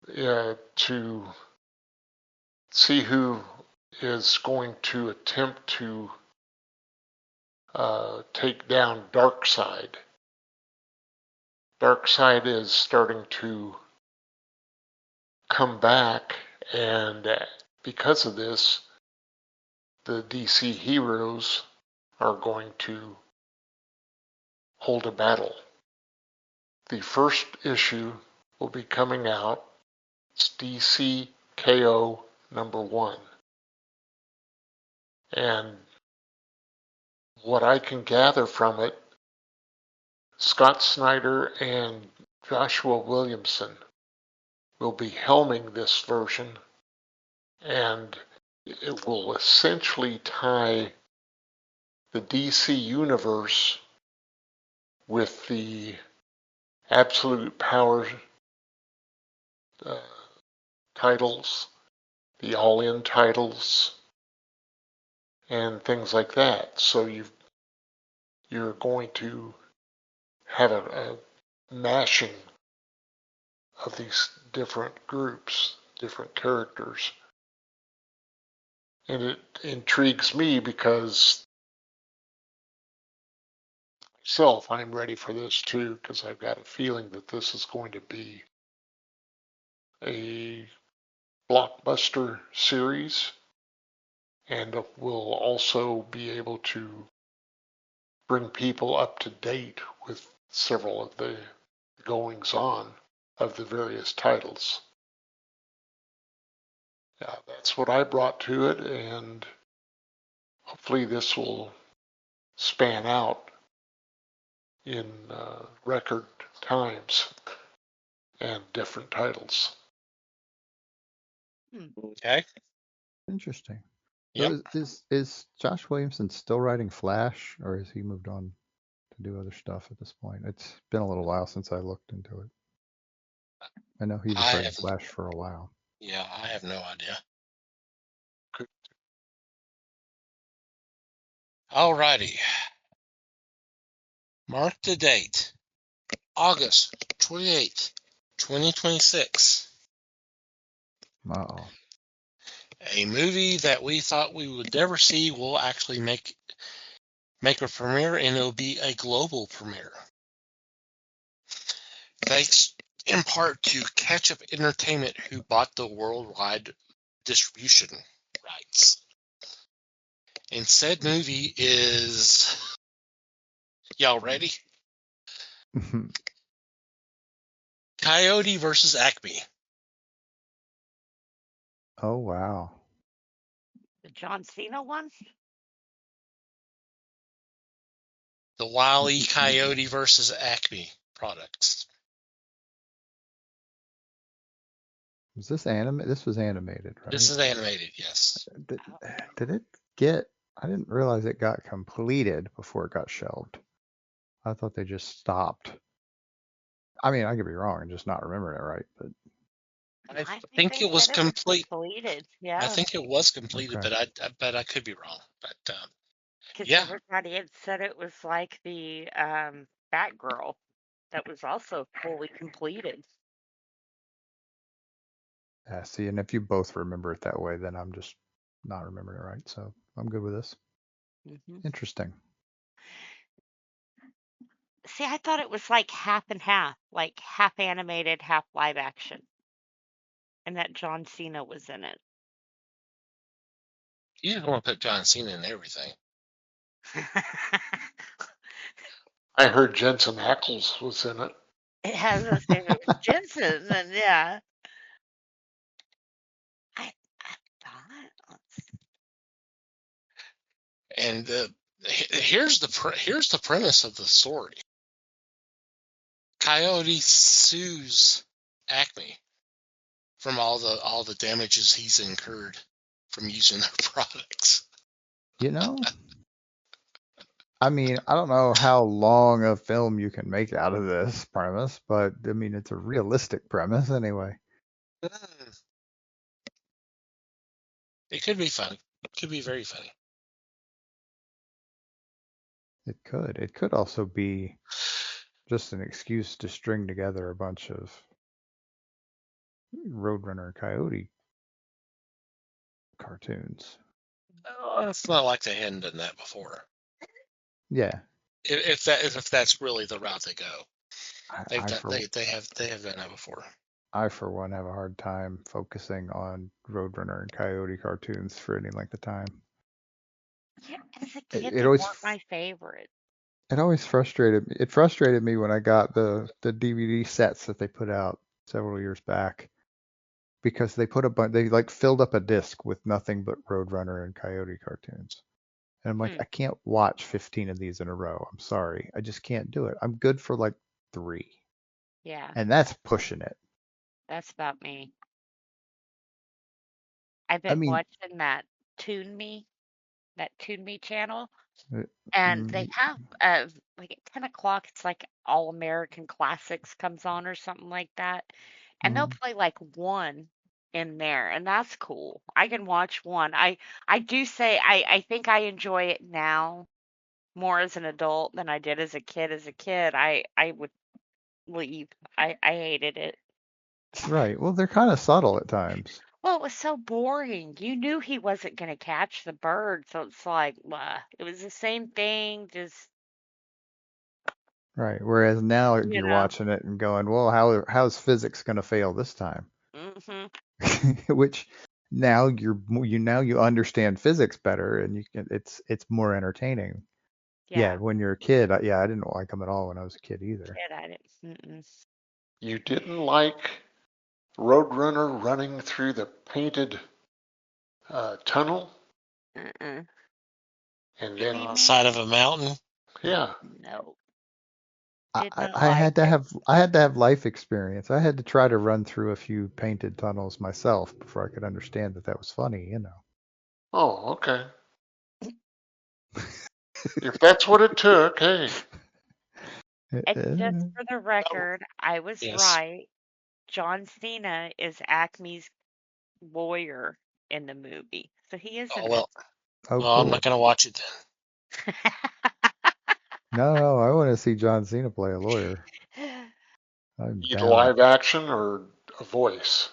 to see who is going to attempt to take down Darkseid. Darkseid is starting to come back, and because of this, the DC heroes are going to hold a battle. The first issue will be coming out. It's DCKO #1. And what I can gather from it, Scott Snyder and Joshua Williamson will be helming this version, and it will essentially tie the DC universe with the Absolute Power uh, titles, the All-In titles, and things like that. So you've you're going to have a mashing of these different groups, different characters. And it intrigues me because myself, I'm ready for this too, because I've got a feeling that this is going to be a blockbuster series, and will also be able to bring people up to date with several of the goings on of the various titles. Yeah, that's what I brought to it, and hopefully this will span out in record times and different titles.
Okay.
Interesting.
Yep.
So is Josh Williamson still writing Flash, or has he moved on to do other stuff at this point? It's been a little while since I looked into it. I know he was
I
writing
have,
Flash for a while.
yeah, I have no idea. Alrighty. Mark the date. August 28th, 2026.
Uh-oh.
A movie that we thought we would never see will actually make a premiere, and it'll be a global premiere. Thanks in part to Catch Up Entertainment, who bought the worldwide distribution rights. And said movie is, y'all ready? Coyote versus Acme.
Oh, wow.
The John Cena one?
The Wile E. Coyote versus Acme products.
Was this anime? This was animated, right?
This is animated, yes.
Did it get? I didn't realize it got completed before it got shelved. I thought they just stopped. I mean, I could be wrong and just not remembering it right, but
I
think
think
they
it was
said it was
complete.
completed.
I
Yeah,
think it was completed,
okay.
but I could be wrong. But
because
yeah,
everybody had said it was like the Batgirl that was also fully completed.
Yeah, see, and if you both remember it that way, then I'm just not remembering it right. So I'm good with this.
Hmm
Interesting.
See, I thought it was like half and half, like half animated, half live action, and that John Cena was in it.
you just want to put John Cena in everything.
I heard Jensen Ackles was in it.
It has a name. It was Jensen, and yeah, I thought.
And here's the premise of the story. Coyote sues Acme from all the damages he's incurred from using their products.
You know, I mean, I don't know how long a film you can make out of this premise, but I mean, it's a realistic premise anyway.
It could be funny. It could be very funny.
It could. It could also be just an excuse to string together a bunch of Roadrunner and Coyote cartoons.
It's not like they hadn't done that before.
Yeah,
If that's really the route they go,
I for
they have done that before.
I for one have a hard time focusing on Roadrunner and Coyote cartoons for any length of time.
Yeah, as a
It,
kid,
it
they
always
weren't my favorite.
it always frustrated me. It frustrated me when I got the DVD sets that they put out several years back because they put a bunch. They like filled up a disc with nothing but Roadrunner and Coyote cartoons. And I'm like,
Hmm.
I can't watch 15 of these in a row. I'm sorry. I just can't do it. I'm good for like 3.
Yeah,
And that's pushing it.
that's about me. I've
I
been
mean,
watching that Tune Me channel,
uh,
and they
mm,
have like at 10 o'clock, it's like All American Classics comes on or something like that, and they'll
mm,
play like one in there, and that's cool. I can watch one. I do say I think I enjoy it now more as an adult than I did as a kid. As a kid, I would leave. I hated it.
Right. Well, they're kind of subtle at times.
Well, it was so boring. You knew he wasn't going to catch the bird, so it's like, it was the same thing, just,
Right. Whereas now
you
you're
know.
watching it and going, well, how's physics going to fail this time?
Hmm.
Which now you understand physics better, and it's more entertaining. Yeah,
Yeah,
when you're a kid, I didn't like them at all when I was a kid either.
kid, I didn't. Mm-mm.
You didn't like Roadrunner running through the painted tunnel,
Mm-mm.
and
Did
then
he
On the
make?
side of a mountain.
yeah,
No,
I,
did
I
not
I
like
had to
it.
have life experience. I had to try to run through a few painted tunnels myself before I could understand that was funny, you know.
oh, okay. If that's what it took, hey,
And just
Uh,
for the
Oh,
record, I was
yes.
right. John Cena is Acme's lawyer in the movie, so he is
Oh
in it.
well.
oh,
Well, I'm not
cool.
gonna watch it
No, I want to see John Cena play a lawyer. I'm
need
down.
live action or a voice.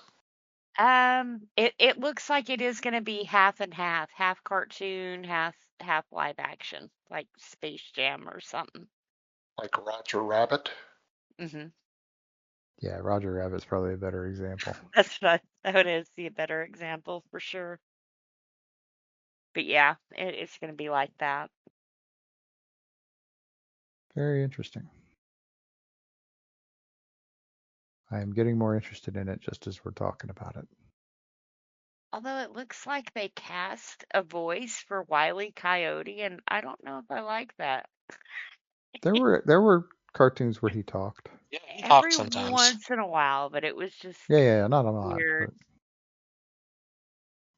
It looks like it is gonna be half and half, half cartoon, half live action, like Space Jam or something.
Like Roger Rabbit.
Hmm.
Yeah, Roger Rabbit's probably a better example.
That would see a better example for sure. But yeah, it's gonna be like that.
Very interesting. I am getting more interested in it just as we're talking about it.
Although it looks like they cast a voice for Wile E. Coyote, and I don't know if I like that.
There were cartoons where he talked.
then. Yeah, he talks
Every
sometimes.
once in a while, but it was just
Yeah, not a lot, but
weird.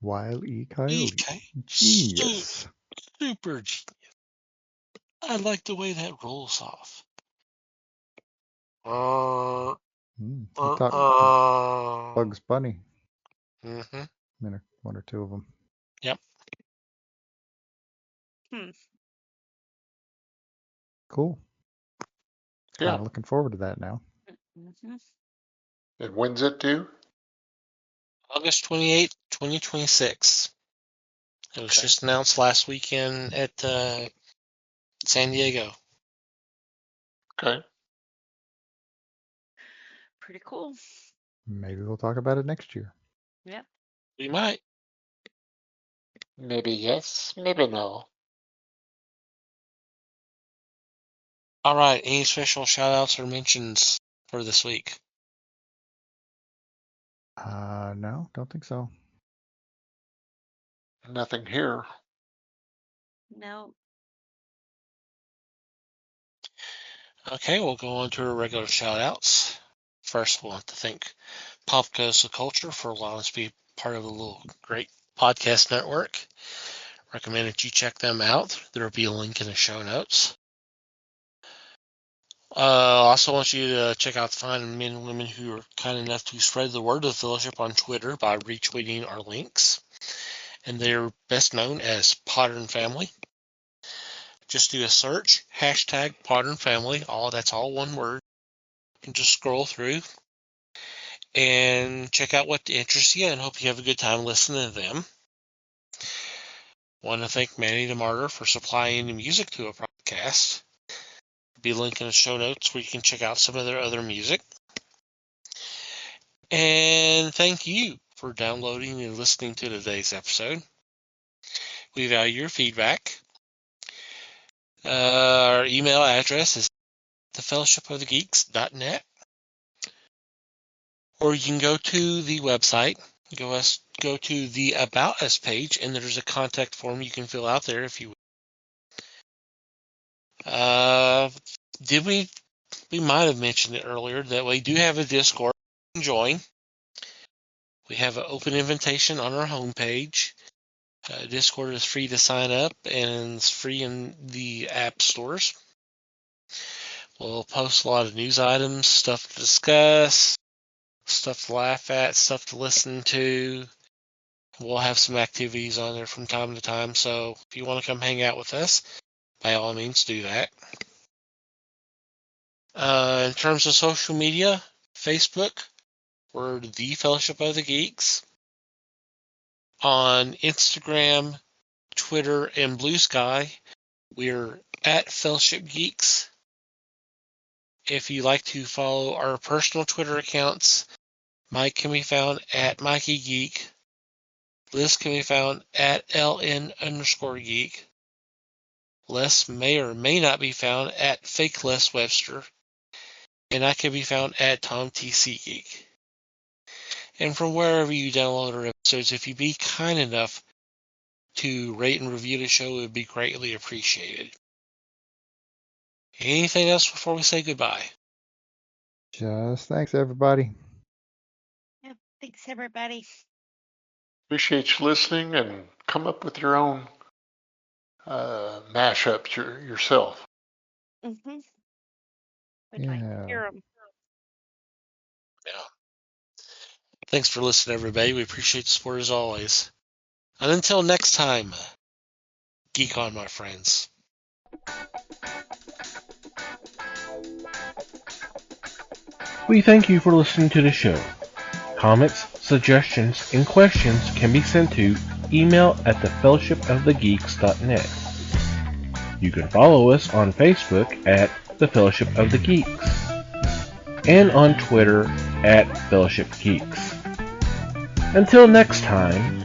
Wile E. Coyote,
EK,
genius.
super. I like the way that rolls off.
He talked Bugs Bunny.
Mm-hmm.
One or two of them.
Yep.
Hmm.
Cool.
Yeah.
Kind of looking forward to that now.
Hmm.
And when's it due?
August 28th, 2026. It was
Okay.
just announced last weekend at San Diego.
Okay.
Pretty cool.
Maybe we'll talk about it next year.
Yep.
We might.
Maybe yes, maybe no.
All right. Any special shout outs or mentions for this week?
No, don't think so.
Nothing here.
No.
Okay, we'll go on to our regular shout outs. First, we'll have to thank Pop Culture Culture for allowing us to be part of the little great podcast network. Recommend that you check them out. There will be a link in the show notes. Also want you to check out the fine men and women who are kind enough to spread the word of the fellowship on Twitter by retweeting our links. And they're best known as Podern Family. Just do a search, hashtag Podern Family. That's all one word. You can just scroll through and check out what interests you, and hope you have a good time listening to them. Want to thank Manny the Martyr for supplying the music to a podcast. Be a link in the show notes where you can check out some of their other music. And thank you for downloading and listening to today's episode. We value your feedback. Our email address is thefellowshipofthegeeks.net. Or you can go to the website, go to the About Us page, and there's a contact form you can fill out there if you did we might have mentioned it earlier that we do have a Discord you can join. We have an open invitation on our homepage. Discord is free to sign up and it's free in the app stores. We'll post a lot of news items, stuff to discuss, stuff to laugh at, stuff to listen to. We'll have some activities on there from time to time, so if you want to come hang out with us, by all means do that. In terms of social media, Facebook, we're the Fellowship of the Geeks. On Instagram, Twitter, and Blue Sky, we're at Fellowship Geeks. If you like to follow our personal Twitter accounts, Mike can be found at Mikey Geek. Liz can be found at LN_Geek. Les may or may not be found at Fake Les Webster. And I can be found at TomTC Geek. And from wherever you download our episodes, if you'd be kind enough to rate and review the show, it would be greatly appreciated. Anything else before we say goodbye?
Just thanks, everybody.
Yeah, thanks, everybody.
Appreciate you listening, and come up with your own mashups yourself.
Mm-hmm. I'd like to hear them.
Yeah. Thanks for listening, everybody. We appreciate the support as always. And until next time, geek on, my friends.
We thank you for listening to the show. Comments, suggestions, and questions can be sent to email@thefellowshipofthegeeks.net. You can follow us on Facebook at The Fellowship of the Geeks and on Twitter at Fellowship Geeks. Until next time,